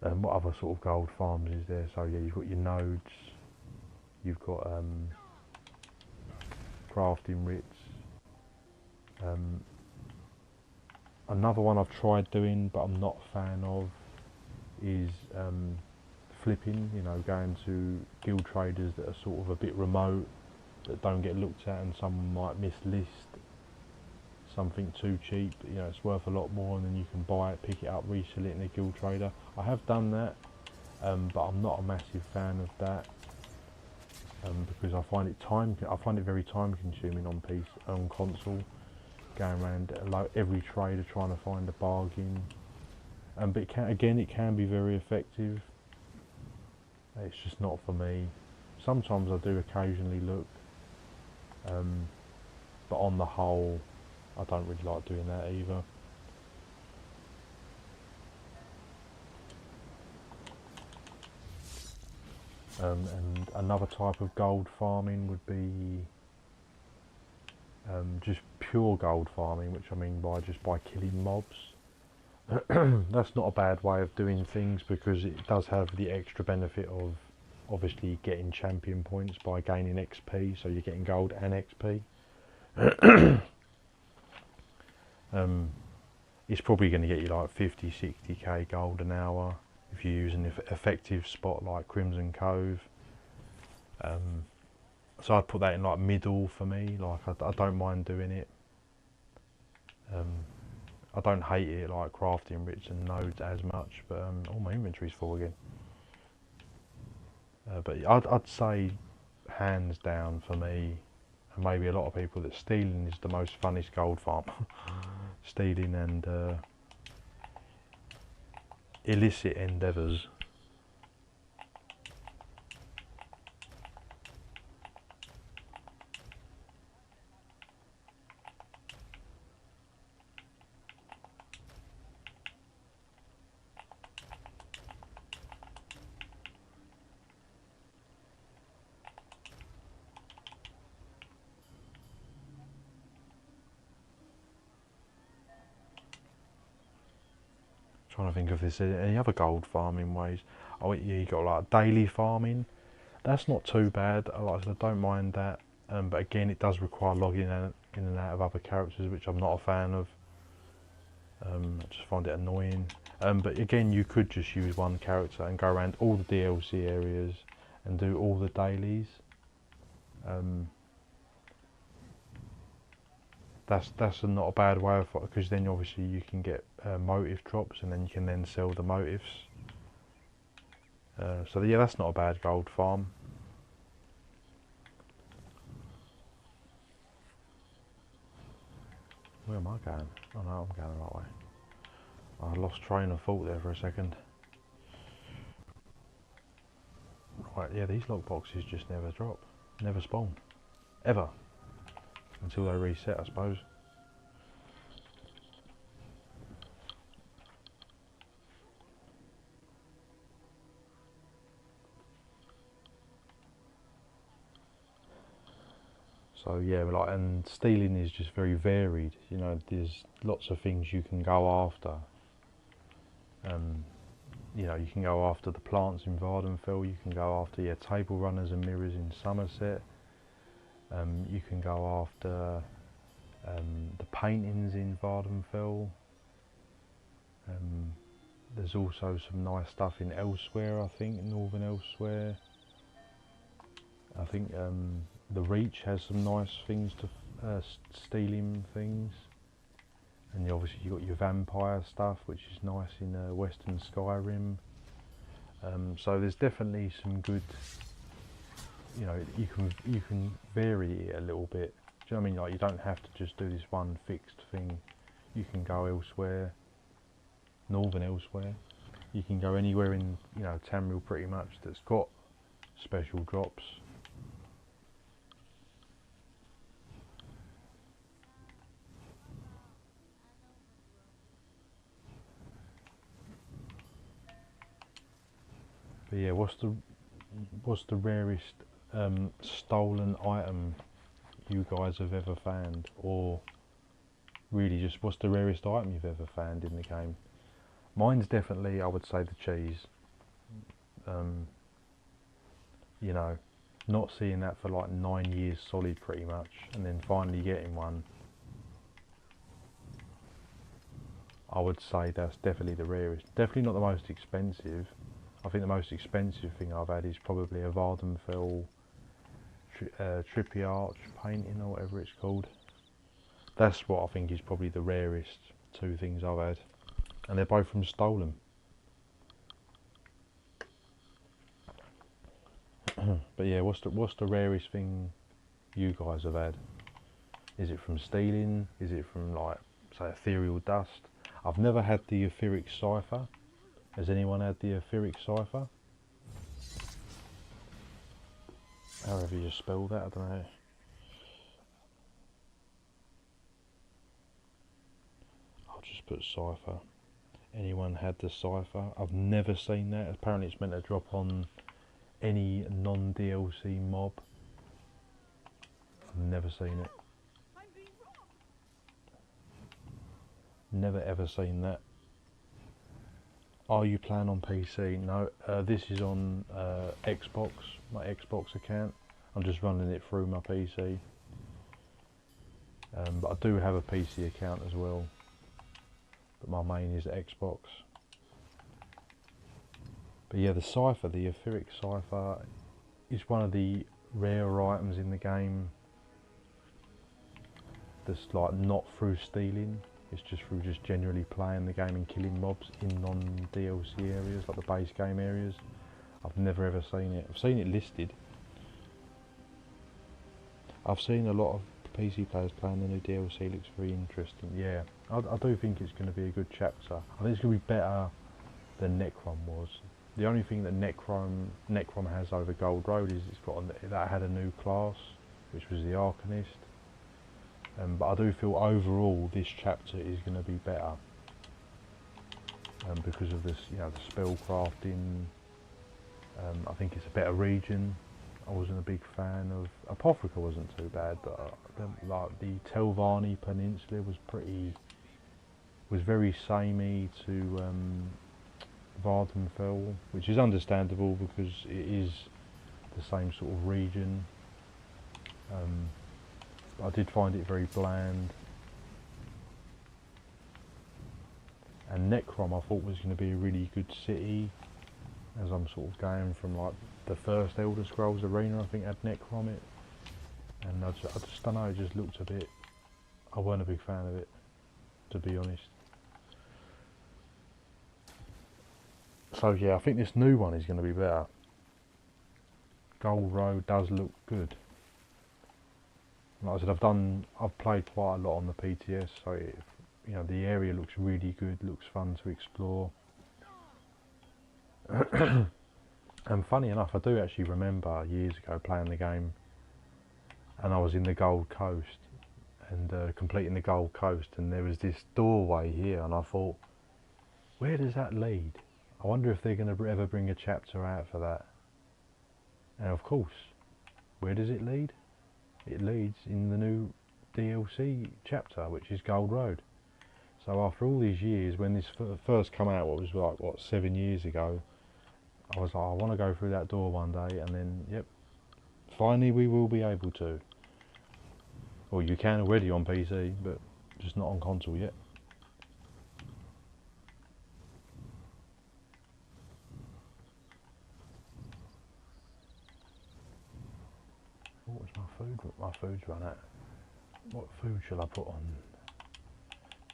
And what other sort of gold farms is there? So yeah, you've got your nodes, you've got crafting writs. Another one I've tried doing but I'm not a fan of is flipping, you know, going to guild traders that are sort of a bit remote that don't get looked at, and someone might mislist something too cheap. You know, it's worth a lot more, and then you can buy it, pick it up, resell it in a guild trader. I have done that, but I'm not a massive fan of that, because I find it very time consuming on console, going around every trader trying to find a bargain. But it can be very effective. It's just not for me. Sometimes I do occasionally look, but on the whole, I don't really like doing that either. And another type of gold farming would be just pure gold farming, which I mean by killing mobs. That's not a bad way of doing things, because it does have the extra benefit of obviously getting champion points by gaining XP, so you're getting gold and XP. It's probably going to get you like 50-60k gold an hour if you use an effective spot like Crimson Cove. So I'd put that in like middle for me. Like I don't mind doing it. I don't hate it like crafting rich and nodes as much, but oh, my inventory's full again. But I'd say hands down for me, and maybe a lot of people, that stealing is the most funnest gold farm. Stealing and illicit endeavours. Trying to think if there's any other gold farming ways. Oh yeah, you got like daily farming. That's not too bad. Like I said, I don't mind that. But again, it does require logging in and out of other characters, which I'm not a fan of. I just find it annoying. But again, you could just use one character and go around all the DLC areas and do all the dailies. That's not a bad way of it, because then obviously you can get motive drops, and then you can then sell the motives. So yeah, that's not a bad gold farm. Where am I going? Oh no, I'm going the right way. I lost train of thought there for a second. Right, yeah, these lockboxes just never drop, never spawn, ever, until they reset, I suppose. So yeah, like, and stealing is just very varied. You know, there's lots of things you can go after. You know, you can go after the plants in Vardenfell. You can go after table runners and mirrors in Somerset. You can go after the paintings in Vardenfell. There's also some nice stuff in Elsewhere, I think, Northern Elsewhere. I think the Reach has some nice things to stealing things, and obviously you got your vampire stuff, which is nice in Western Skyrim. So there's definitely some good. You know, you can vary it a little bit. Do you know what I mean? Like, you don't have to just do this one fixed thing. You can go elsewhere, Northern Elsewhere. You can go anywhere in, you know, Tamriel pretty much that's got special drops. But yeah, what's the rarest stolen item you guys have ever found, or really just what's the rarest item you've ever found in the game? Mine's definitely, I would say, the cheese. You know, not seeing that for like 9 years solid pretty much, and then finally getting one. I would say that's definitely the rarest. Definitely not the most expensive. I think the most expensive thing I've had is probably a Vardenfell Trippy Arch painting or whatever it's called. That's what I think is probably the rarest two things I've had, and they're both from Stolen. But yeah, what's the rarest thing you guys have had? Is it from stealing? Is it from, like, say, ethereal dust? I've never had the etheric cipher. Has anyone had the etheric cipher? However you spell that, I don't know. I'll just put cipher. Anyone had the cipher? I've never seen that. Apparently it's meant to drop on any non-DLC mob. I've never seen it. I'm being robbed. Never ever seen that. Are you playing on PC? No, this is on Xbox, my Xbox account. I'm just running it through my PC. But I do have a PC account as well. But my main is Xbox. But yeah, the cipher, the etheric cipher, is one of the rare items in the game that's like not through stealing. It's just through just generally playing the game and killing mobs in non-DLC areas, like the base game areas. I've never ever seen it. I've seen it listed. I've seen a lot of PC players playing the new DLC. It looks very interesting. Yeah, I do think it's going to be a good chapter. I think it's going to be better than Necrom was. The only thing that Necrom has over Gold Road is that had a new class, which was the Arcanist. But I do feel overall this chapter is going to be better because of this, the spell crafting. I think it's a better region. I wasn't a big fan of Apotheca. Wasn't too bad, but like the Telvanni Peninsula was very samey to Vardenfell, which is understandable because it is the same sort of region. I did find it very bland. And Necrom I thought was going to be a really good city, as I'm sort of going from like the first Elder Scrolls Arena, I think had Necrom it. And I just don't know, it just looked a bit, I weren't a big fan of it, to be honest. So yeah, I think this new one is going to be better. Gold Road does look good. Like I said, I've played quite a lot on the PTS, so the area looks really good, looks fun to explore. And funny enough, I do actually remember years ago playing the game, and I was in the Gold Coast, and completing the Gold Coast, and there was this doorway here, and I thought, where does that lead? I wonder if they're going to ever bring a chapter out for that. And of course, where does it lead? It leads in the new DLC chapter, which is Gold Road. So after all these years, when this first come out, what was like 7 years ago, I was like, I want to go through that door one day, and then yep, finally we will be able to. Well, you can already on PC, but just not on console yet. What was my food? My food's run out. What food shall I put on?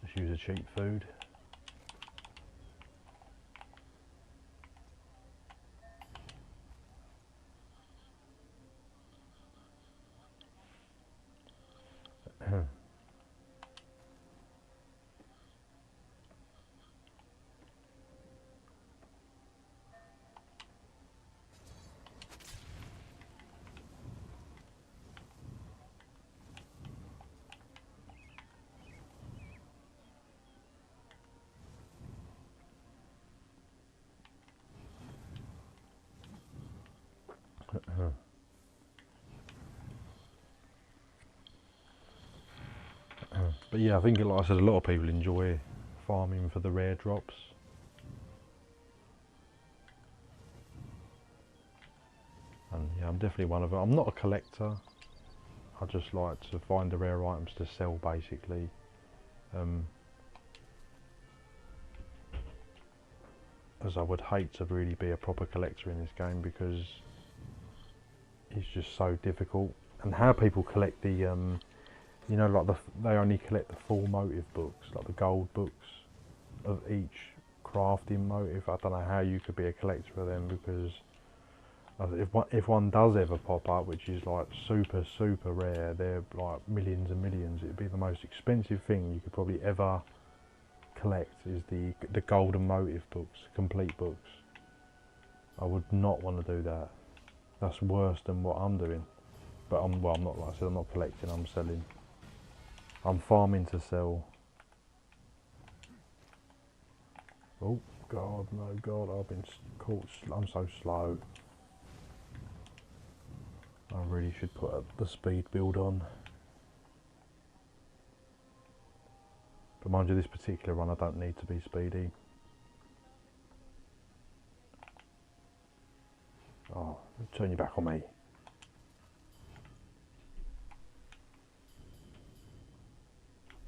Just use a cheap food. But yeah, I think, like I said, a lot of people enjoy farming for the rare drops. And yeah, I'm definitely one of them. I'm not a collector. I just like to find the rare items to sell, basically. As I would hate to really be a proper collector in this game, because is just so difficult. And how people collect the, you know, like they only collect the full motive books, like the gold books of each crafting motive. I don't know how you could be a collector of them, because if one does ever pop up, which is like super rare, they're like millions and millions. It'd be the most expensive thing you could probably ever collect, is the golden motive books, complete books. I would not want to do that. That's worse than what I'm doing. But I'm not, like I said, I'm not collecting, I'm selling. I'm farming to sell. Oh God, no God, I've been caught, I'm so slow. I really should put the speed build on. But mind you, this particular run I don't need to be speedy. Oh, turn your back on me.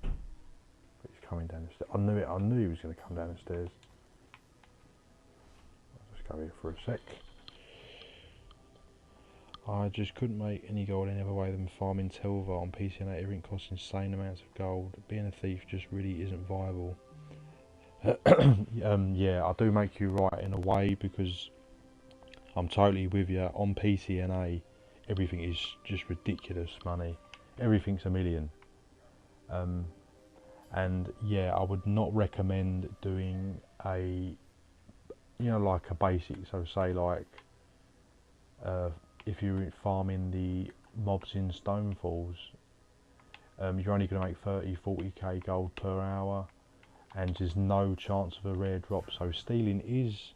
He's coming down the stairs. I knew he was going to come down the stairs. I'll just go here for a sec. I just couldn't make any gold any other way than farming Telvar on PCN8. Everything costs insane amounts of gold. Being a thief just really isn't viable. Yeah, I do make you right in a way, because I'm totally with you. On PCNA, everything is just ridiculous money. Everything's a million. And yeah, I would not recommend doing a, you know, like a basic. So say like, if you're farming the mobs in Stonefalls, you're only going to make 30-40k gold per hour, and there's no chance of a rare drop. So stealing is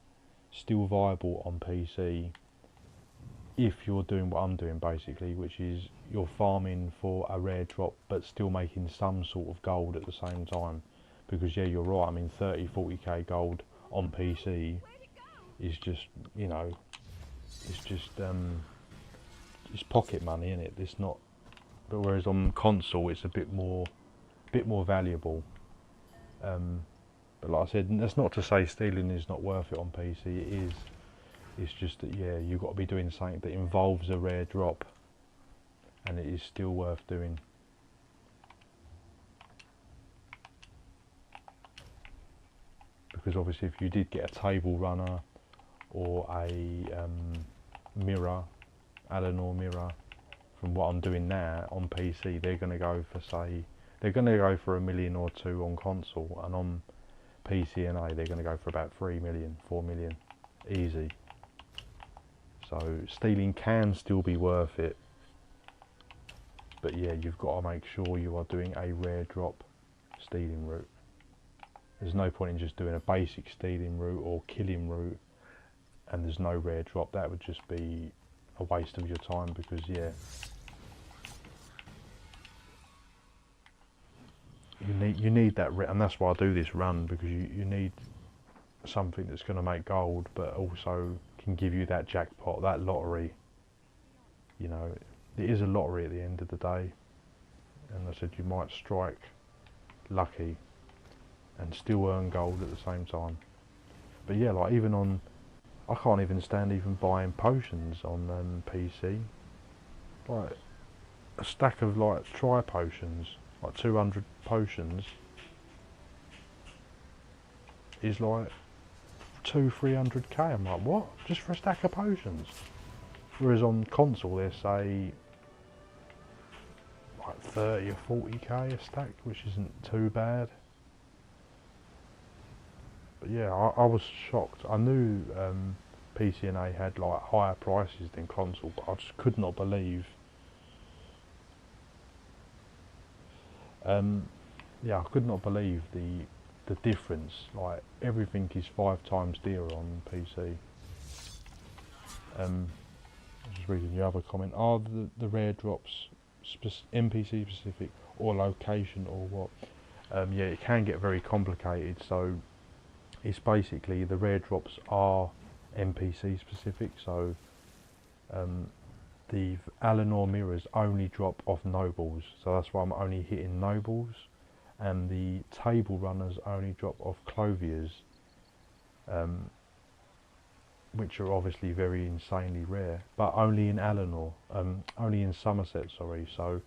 still viable on PC if you're doing what I'm doing, basically, which is you're farming for a rare drop but still making some sort of gold at the same time. Because yeah, you're right, I mean 30-40k gold on PC is just, you know, it's just it's pocket money, isn't it? It's not. But whereas on console it's a bit more valuable. But like I said, that's not to say stealing is not worth it on PC. It is. It's just that yeah, you've got to be doing something that involves a rare drop, and it is still worth doing. Because obviously, if you did get a table runner or a mirror, Alanor mirror, from what I'm doing now on PC, they're going to go for, say, they're going to go for $1 million or 2 million on console, and on PCNA they're going to go for about 3 million, 4 million, easy. So stealing can still be worth it, but yeah, you've got to make sure you are doing a rare drop stealing route. There's no point in just doing a basic stealing route or killing route and there's no rare drop. That would just be a waste of your time, because yeah, you need that, and that's why I do this run, because you need something that's going to make gold but also can give you that jackpot, that lottery. You know, it is a lottery at the end of the day, and I said you might strike lucky and still earn gold at the same time. But yeah, like even on, I can't even stand even buying potions on PC. Like a stack of like tri potions, like 200 potions, is like 200-300k. I'm like, what? Just for a stack of potions? Whereas on console they say like 30 or 40k a stack, which isn't too bad. But yeah, I was shocked. I knew PCNA had like higher prices than console, but I just could not believe. Yeah, I could not believe the difference. Like everything is 5 times dearer on PC. I'm just reading the other comment. Are the rare drops NPC specific or location or what? Yeah, it can get very complicated. So it's basically the rare drops are NPC specific. So the Alanor mirrors only drop off nobles, so that's why I'm only hitting nobles, and the table runners only drop off clothiers. which are obviously very insanely rare, but only in Eleanor, only in Somerset, sorry. So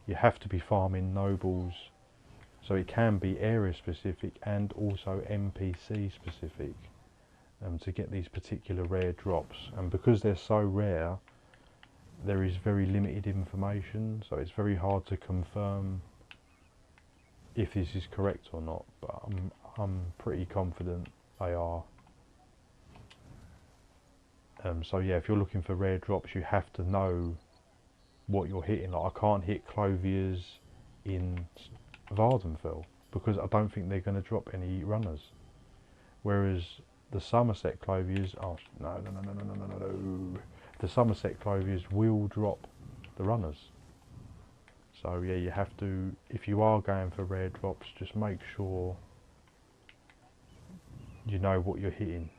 you have to be farming nobles, so it can be area specific and also NPC specific, to get these particular rare drops. And because they're so rare, there is very limited information, so it's very hard to confirm if this is correct or not, but I'm pretty confident they are. So yeah, if you're looking for rare drops, you have to know what you're hitting. Like, I can't hit Cloviers in Vardenfell because I don't think they're going to drop any runners. Whereas the Somerset Cloviers, oh no, the Somerset Cloviers will drop the runners. So yeah, you have to, if you are going for rare drops, just make sure you know what you're hitting,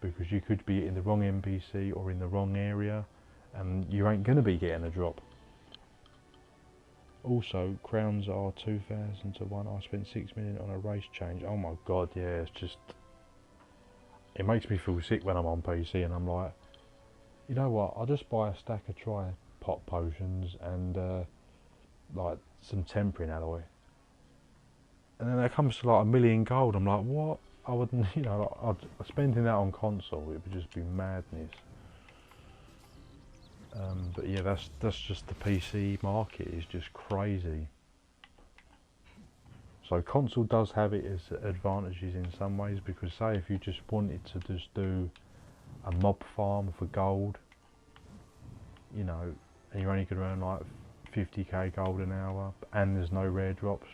because you could be in the wrong NPC or in the wrong area and you ain't going to be getting a drop. Also, crowns are 2,000 to 1. I spent 6 million on a race change. Oh my god, yeah, it's just, it makes me feel sick when I'm on PC and I'm like, you know what, I'll just buy a stack of tri-pot potions and like some tempering alloy. And then it comes to like 1 million gold. I'm like, what? I wouldn't, you know, I'd spending that on console, it would just be madness. But yeah, that's just the PC market is just crazy. So console does have its advantages in some ways, because say if you just wanted to just do a mob farm for gold, you know, and you're only going to earn like 50k gold an hour and there's no rare drops,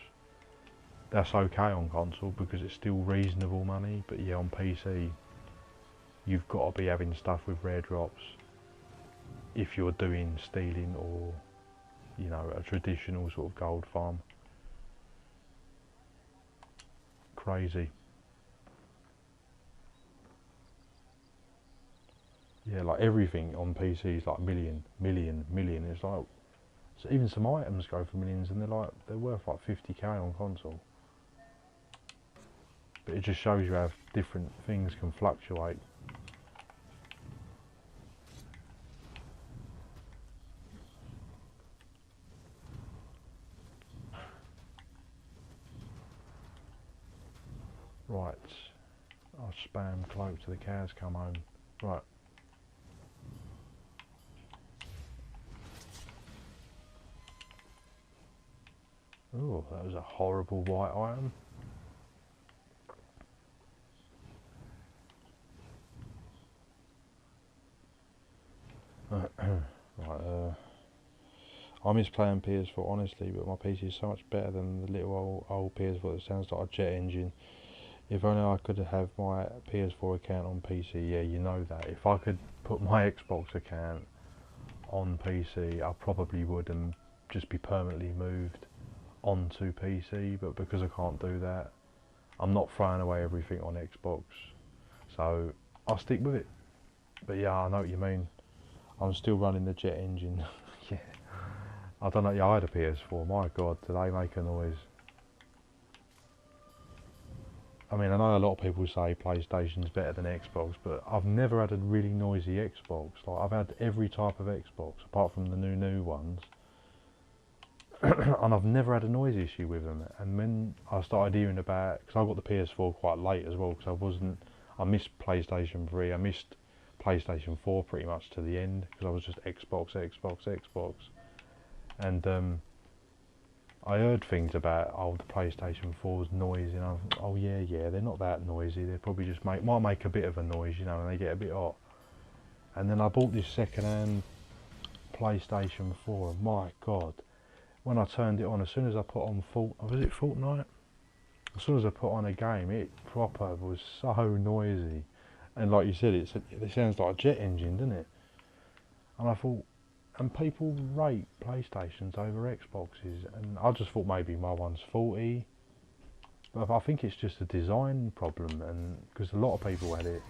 that's okay on console because it's still reasonable money. But yeah, on PC you've got to be having stuff with rare drops if you're doing stealing or, you know, a traditional sort of gold farm. Crazy. Yeah, like everything on PC is like million. It's like, so even some items go for millions and they're worth like 50k on console. But it just shows you how different things can fluctuate. Right, I'll spam cloak till the cows come home. Right. Oh, that was a horrible white item. Right, I miss playing PS4 honestly, but my PC is so much better than the little old PS4 that sounds like a jet engine. If only I could have my PS4 account on PC. Yeah, you know that. If I could put my Xbox account on PC, I probably would and just be permanently moved onto PC, but because I can't do that, I'm not throwing away everything on Xbox, so I'll stick with it. But yeah, I know what you mean. I'm still running the jet engine. Yeah, I don't know. Yeah, I had a PS4. My god, do they make a noise? I mean, I know a lot of people say PlayStation's better than Xbox, but I've never had a really noisy Xbox. Like, I've had every type of Xbox apart from the new ones. And I've never had a noise issue with them. And when I started hearing about, because I got the PS4 quite late as well, because I missed PlayStation 3, I missed PlayStation 4 pretty much to the end, because I was just Xbox. And I heard things about, oh, the PlayStation 4's noisy, and I was, oh yeah, they're not that noisy, they probably just might make a bit of a noise, you know, and they get a bit hot. And then I bought this second-hand PlayStation 4, and my god, when I turned it on, as soon as I put on Fortnite? As soon as I put on a game, it proper was so noisy. And like you said, it sounds like a jet engine, doesn't it? And I thought, and people rate PlayStations over Xboxes, and I just thought maybe my one's faulty. But I think it's just a design problem, and because a lot of people had it.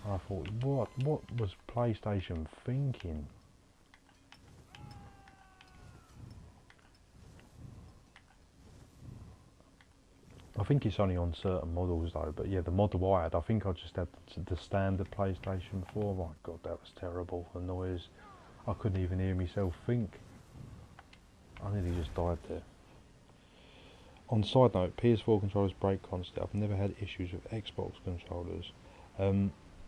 And I thought, what was PlayStation thinking? I think it's only on certain models though, but yeah, the model I had, I think I just had the standard PlayStation 4. My god, that was terrible, the noise. I couldn't even hear myself think. I nearly just died there. On side note, PS4 controllers break constantly. I've never had issues with Xbox controllers.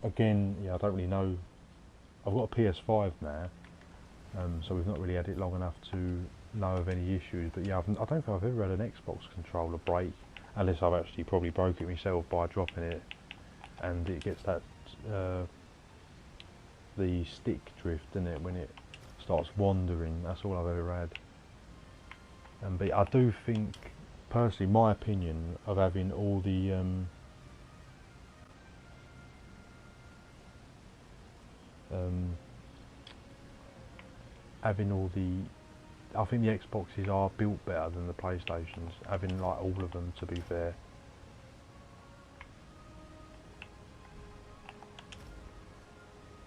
Again, yeah, I don't really know. I've got a PS5 now, so we've not really had it long enough to know of any issues. But yeah, I don't think I've ever had an Xbox controller break, unless I've actually probably broke it myself by dropping it, and it gets that the stick drift, doesn't it, when it starts wandering. That's all I've ever had. But I do think, personally, my opinion of having all the I think the Xboxes are built better than the PlayStations, having like all of them, to be fair.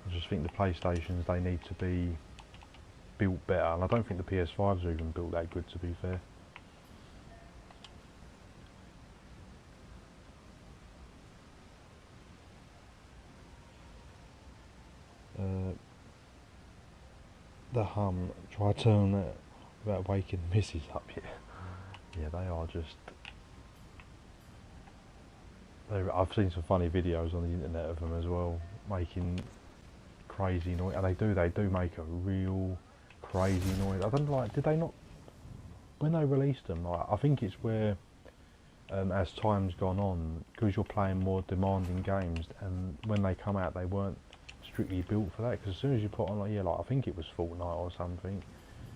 I just think the PlayStations, they need to be built better, and I don't think the PS5s are even built that good, to be fair. The hum, try to turn that without waking misses up here. Yeah, they are just... I've seen some funny videos on the internet of them as well, making crazy noise, and they do make a real crazy noise. I don't like, did they not, when they released them, like, I think it's where as time's gone on, because you're playing more demanding games, and when they come out they weren't strictly built for that, because as soon as you put on, like, yeah, like I think it was Fortnite or something,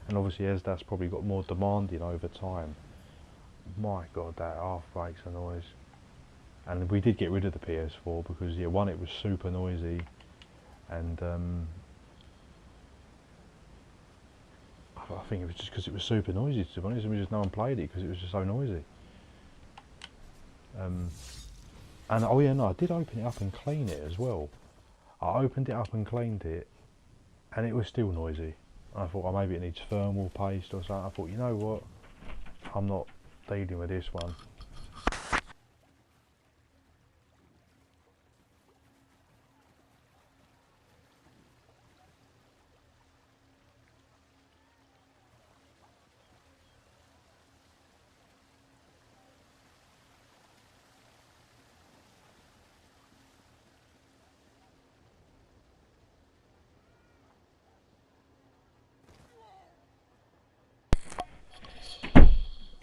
and obviously as that's probably got more demanding over time, my god, that half breaks a noise. And we did get rid of the PS4 because, yeah, one, it was super noisy, and I think it was just because it was super noisy, to be honest, and no one played it because it was just so noisy. And oh yeah, no, I did open it up and clean it as well. I opened it up and cleaned it, and it was still noisy. I thought, oh, maybe it needs thermal paste or something. I thought, you know what, I'm not dealing with this one.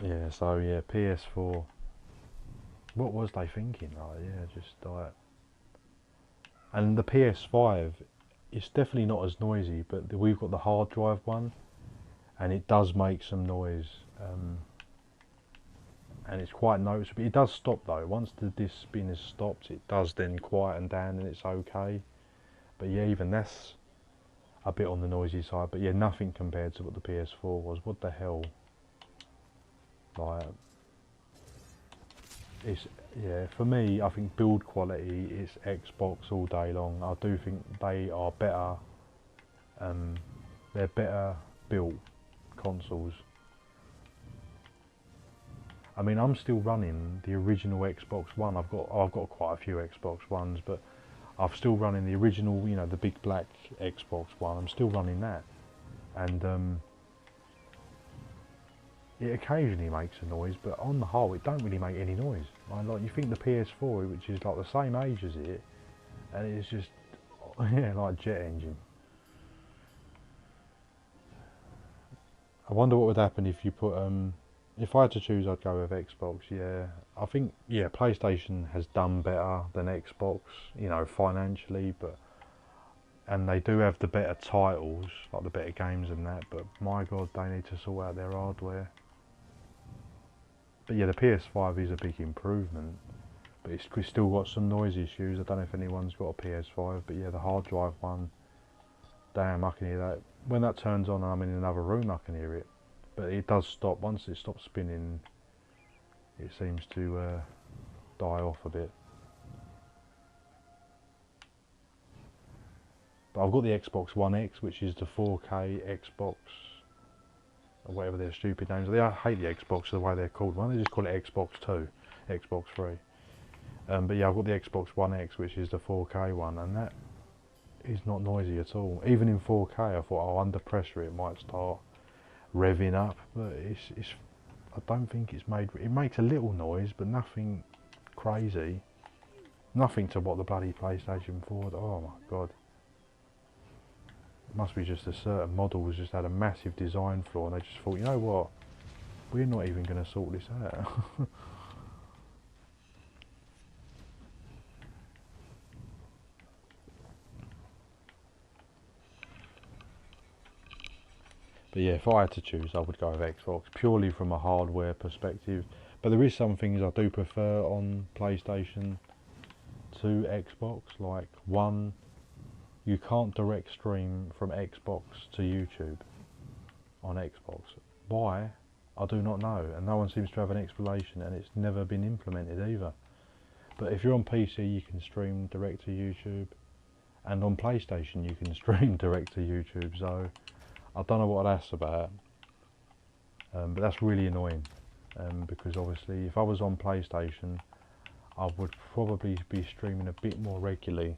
Yeah, so yeah, PS4. What was they thinking? Like, yeah, just like. And the PS5, it's definitely not as noisy, but we've got the hard drive one, and it does make some noise, and it's quite noticeable. It does stop though. Once the disc spin is stopped, it does then quieten down, and it's okay. But yeah, even that's a bit on the noisy side. But yeah, nothing compared to what the PS4 was. What the hell? Like, it's, yeah, for me, I think build quality is Xbox all day long. I do think they are better. They're better built consoles. I mean, I'm still running the original Xbox One. I've got quite a few Xbox Ones, but I'm still running the original, you know, the big black Xbox One. I'm still running that, and it occasionally makes a noise, but on the whole, it don't really make any noise. Like, you think the PS4, which is like the same age as it, and it's just, yeah, like a jet engine. I wonder what would happen if you put, if I had to choose, I'd go with Xbox, yeah. I think, yeah, PlayStation has done better than Xbox, you know, financially, but, and they do have the better titles, like the better games and that, but my god, they need to sort out their hardware. But yeah, the PS5 is a big improvement, but it's still got some noise issues. I don't know if anyone's got a PS5, but yeah, the hard drive one, damn, I can hear that. When that turns on and I'm in another room, I can hear it. But it does stop. Once it stops spinning, it seems to die off a bit. But I've got the Xbox One X, which is the 4K Xbox, or whatever their stupid names are. I hate the Xbox the way they're called. Why don't they just call it Xbox 2? Xbox 3. But yeah, I've got the Xbox One X, which is the 4K one, and that is not noisy at all. Even in 4K, I thought, oh, under pressure it might start revving up, but it's. I don't think it's made. It makes a little noise, but nothing crazy. Nothing to what the bloody PlayStation 4. Oh my god. It must be just a certain model has just had a massive design flaw, and they just thought, you know what, we're not even going to sort this out. But yeah, if I had to choose, I would go with Xbox, purely from a hardware perspective. But there is some things I do prefer on PlayStation to Xbox, like one, you can't direct stream from Xbox to YouTube on Xbox. Why? I do not know, and no one seems to have an explanation, and it's never been implemented either. But if you're on PC, you can stream direct to YouTube, and on PlayStation, you can stream direct to YouTube. So I don't know what that's about, but that's really annoying, because obviously if I was on PlayStation, I would probably be streaming a bit more regularly,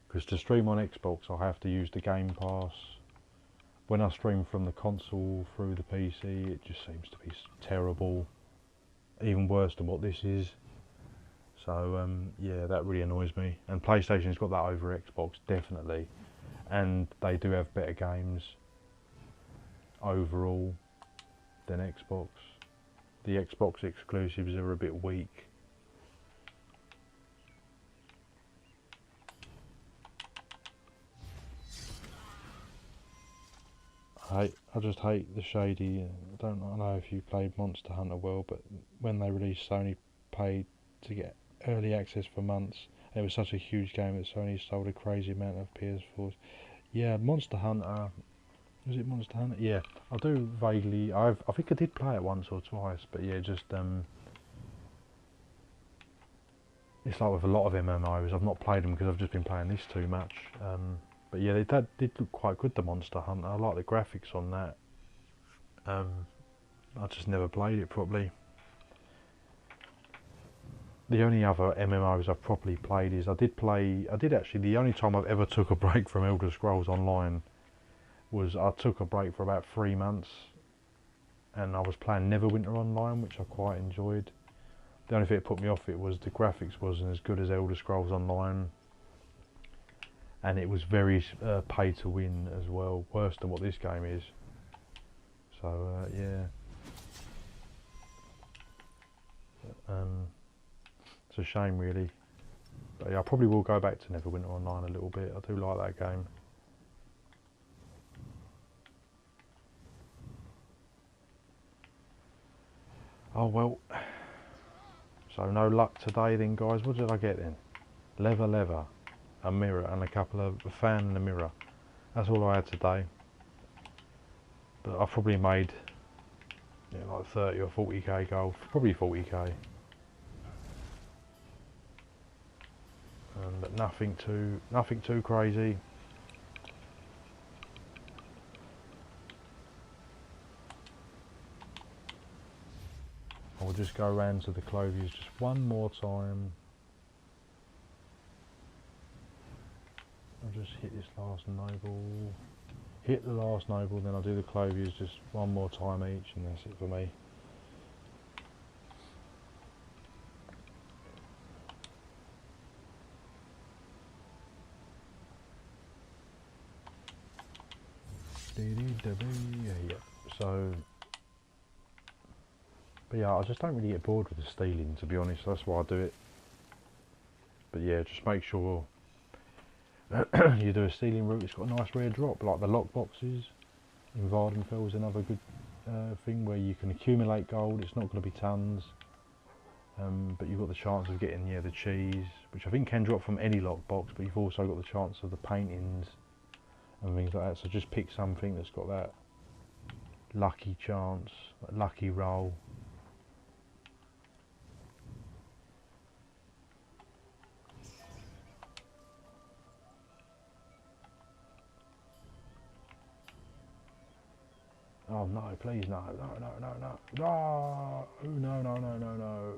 because to stream on Xbox I have to use the Game Pass. When I stream from the console through the PC, it just seems to be terrible, even worse than what this is. So yeah, that really annoys me, and PlayStation's got that over Xbox, definitely, and they do have better games overall than Xbox. The Xbox exclusives are a bit weak. I just hate the shady. I don't know if you played Monster Hunter well, but when they released, Sony paid to get early access for months. It was such a huge game that Sony sold a crazy amount of PS4s. Yeah, Monster Hunter. Was it Monster Hunter? Yeah, I do vaguely. I think I did play it once or twice, but yeah, just it's like with a lot of MMOs. I've not played them because I've just been playing this too much. But yeah, they did look quite good, the Monster Hunter. I like the graphics on that. I just never played it properly. The only other MMOs I've properly played is I did actually, the only time I've ever took a break from Elder Scrolls Online was I took a break for about 3 months, and I was playing Neverwinter Online, which I quite enjoyed. The only thing that put me off it was the graphics wasn't as good as Elder Scrolls Online, and it was very pay to win as well, worse than what this game is. So yeah, it's a shame really. But yeah, I probably will go back to Neverwinter Online a little bit. I do like that game. Oh well, so no luck today then, guys. What did I get then? Leather, a mirror, and a fan and a mirror. That's all I had today. But I've probably made like 30 or 40k gold, probably 40k. But nothing too crazy. I'll just go around to the clothiers just one more time. I'll just hit this last noble. Hit the last noble, then I'll do the clothiers just one more time each, and that's it for me. Yeah, so, but yeah, I just don't really get bored with the stealing, to be honest. That's why I do it. But yeah, just make sure you do a stealing route. It's got a nice rare drop, like the lock boxes in Vardenfell is another good thing where you can accumulate gold. It's not going to be tons, but you've got the chance of getting the cheese, which I think can drop from any lock box. But you've also got the chance of the paintings and things like that. So just pick something that's got that lucky chance, that lucky roll. Oh no, please no, no, no, no, no, no, no, no, no, no, no.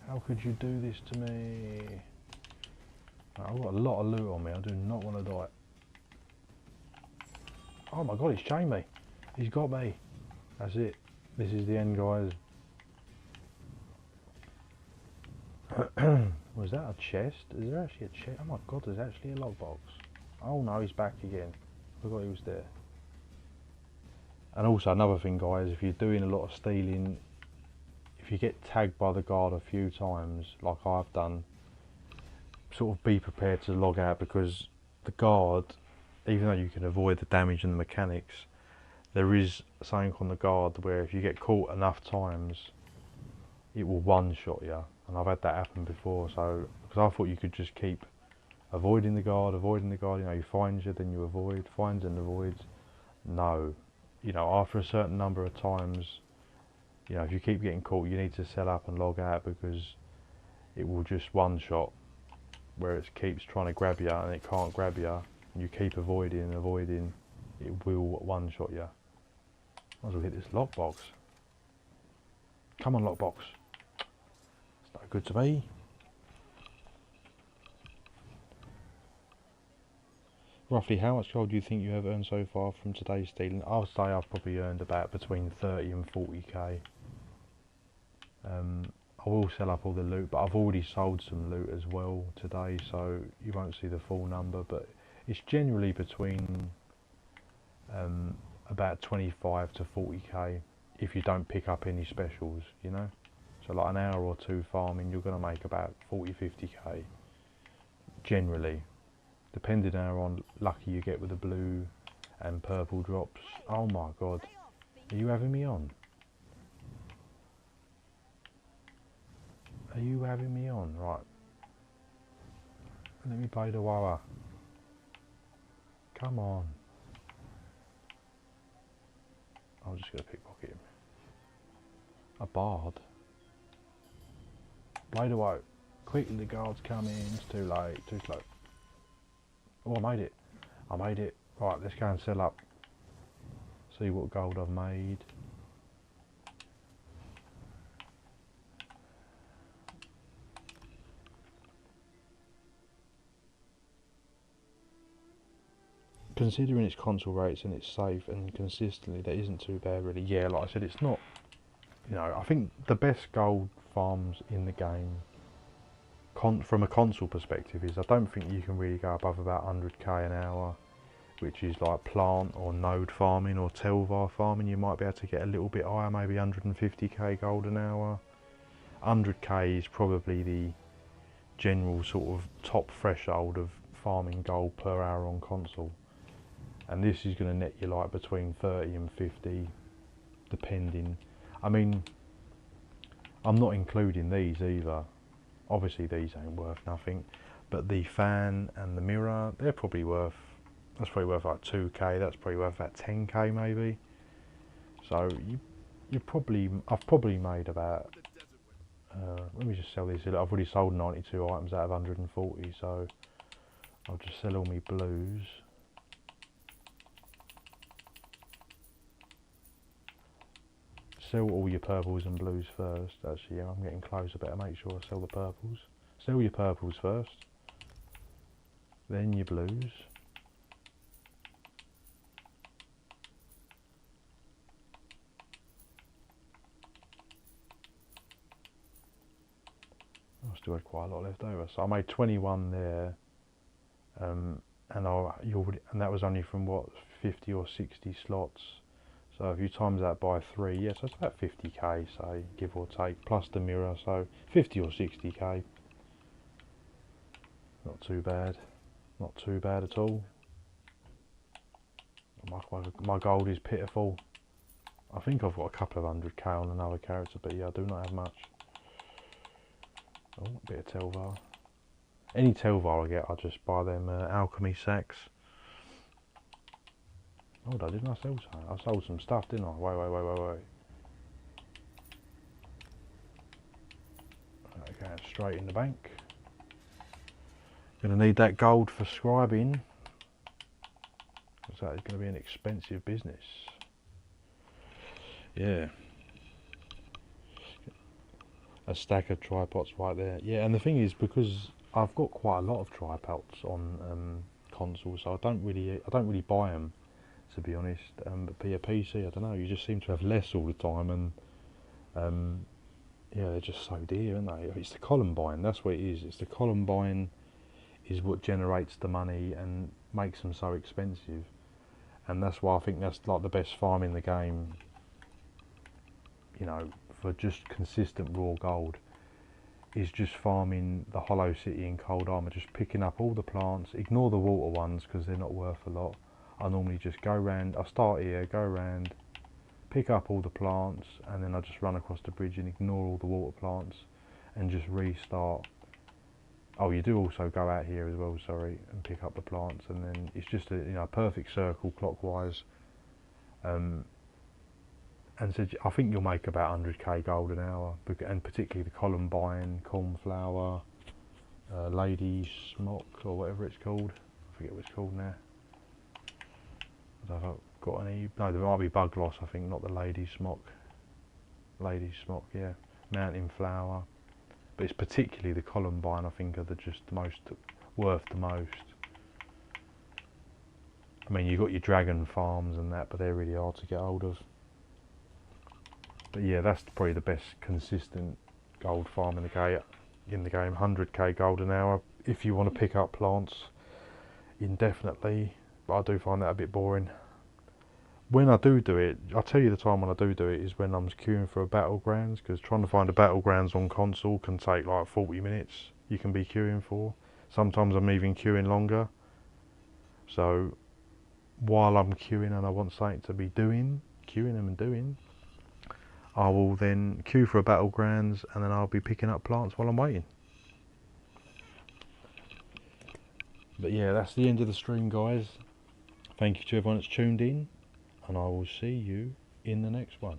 How could you do this to me? I've got a lot of loot on me. I do not want to die. Oh my god, he's chained me. He's got me. That's it. This is the end, guys. Was that a chest? Is there actually a chest? Oh my god, there's actually a lockbox. Oh no, he's back again. Forgot he was there. And also another thing, guys, if you're doing a lot of stealing, if you get tagged by the guard a few times, like I've done, sort of be prepared to log out, because the guard, even though you can avoid the damage and the mechanics, there is something on the guard where if you get caught enough times, it will one-shot you. And I've had that happen before, so, because I thought you could just keep avoiding the guard, you know, he finds you, then you avoid, finds and avoids. No. You know, after a certain number of times, you know, if you keep getting caught, you need to set up and log out, because it will just one-shot, where it keeps trying to grab you and it can't grab you, and you keep avoiding, it will one-shot you. Might as well hit this lockbox. Come on, lockbox. It's not good to me. Roughly how much gold do you think you have earned so far from today's stealing? I'll say I've probably earned about between 30 and 40k. I will sell up all the loot, but I've already sold some loot as well today, so you won't see the full number, but it's generally between about 25 to 40k if you don't pick up any specials, you know. So like an hour or two farming, you're going to make about 40-50k generally, depending on lucky you get with the blue and purple drops. Oh my god, are you having me on? Are you having me on? Right, let me play the Wawa. Come on. I'm just going to pickpocket him. A bard. Blade away. Quickly, the guards coming. It's too late. Too slow. Oh, I made it. I made it. Right, let's go and sell up. See what gold I've made. Considering its console rates and it's safe and consistently, that isn't too bad really. Yeah, like I said, it's not, you know, I think the best gold farms in the game from a console perspective is I don't think you can really go above about 100k an hour, which is like plant or node farming or Telvar farming. You might be able to get a little bit higher, maybe 150k gold an hour. 100k is probably the general sort of top threshold of farming gold per hour on console. And this is going to net you like between 30 and 50, depending. I mean, I'm not including these either. Obviously these ain't worth nothing, but the fan and the mirror, they're probably worth, that's probably worth like 2k, that's probably worth about 10k maybe. So you probably, I've probably made about, let me just sell these. I've already sold 92 items out of 140, so I'll just sell all my blues. Sell all your purples and blues first. Actually, yeah, I'm getting close. I better make sure I sell the purples. Sell your purples first, then your blues. I still had quite a lot left over, so I made 21 there, and that was only from what, 50 or 60 slots. So if you times that by 3, yes, that's about 50k, say, give or take, plus the mirror, so 50 or 60k. Not too bad. Not too bad at all. My gold is pitiful. I think I've got a couple of 100k on another character, but yeah, I do not have much. Oh, a bit of Telvar. Any Telvar I get, I just buy them alchemy sacks. Hold on, didn't I sell some? I sold some stuff, didn't I? Wait. Right, going straight in the bank. Gonna need that gold for scribing, because that is going to be an expensive business. Yeah. a stack of tripods right there. Yeah, and the thing is, because I've got quite a lot of tripods on consoles, so I don't really buy them, to be honest. But be a PC, I don't know. You just seem to have less all the time, and yeah, they're just so dear, aren't they? It's the Columbine. That's what it is. It's the Columbine is what generates the money and makes them so expensive, and that's why I think that's like the best farm in the game. You know, for just consistent raw gold, is just farming the Hollow City in Cold Armor, just picking up all the plants. Ignore the water ones because they're not worth a lot. I normally just go round. I start here, go round, pick up all the plants, and then I just run across the bridge and ignore all the water plants, and just restart. Oh, you do also go out here as well, sorry, and pick up the plants, and then it's just a perfect circle clockwise. And so I think you'll make about 100k gold an hour, and particularly the Columbine, Cornflower, Lady Smock, or whatever it's called. I forget what it's called now. I don't know if I've got any. No, there might be Bug Loss, I think, not the Lady Smock. Lady Smock, yeah. Mountain Flower. But it's particularly the Columbine, I think, are just the most worth the most. I mean, you've got your dragon farms and that, but they're really hard to get hold of. But yeah, that's probably the best consistent gold farm in the game. 100k gold an hour if you want to pick up plants indefinitely. But I do find that a bit boring. When I do it, I'll tell you the time when I do it is when I'm queuing for a battlegrounds, because trying to find a battlegrounds on console can take like 40 minutes. You can be queuing for. Sometimes I'm even queuing longer. So while I'm queuing and I want something to be queuing them and doing, I will then queue for a battlegrounds, and then I'll be picking up plants while I'm waiting. But yeah, that's the end of the stream, guys. Thank you to everyone that's tuned in, and I will see you in the next one.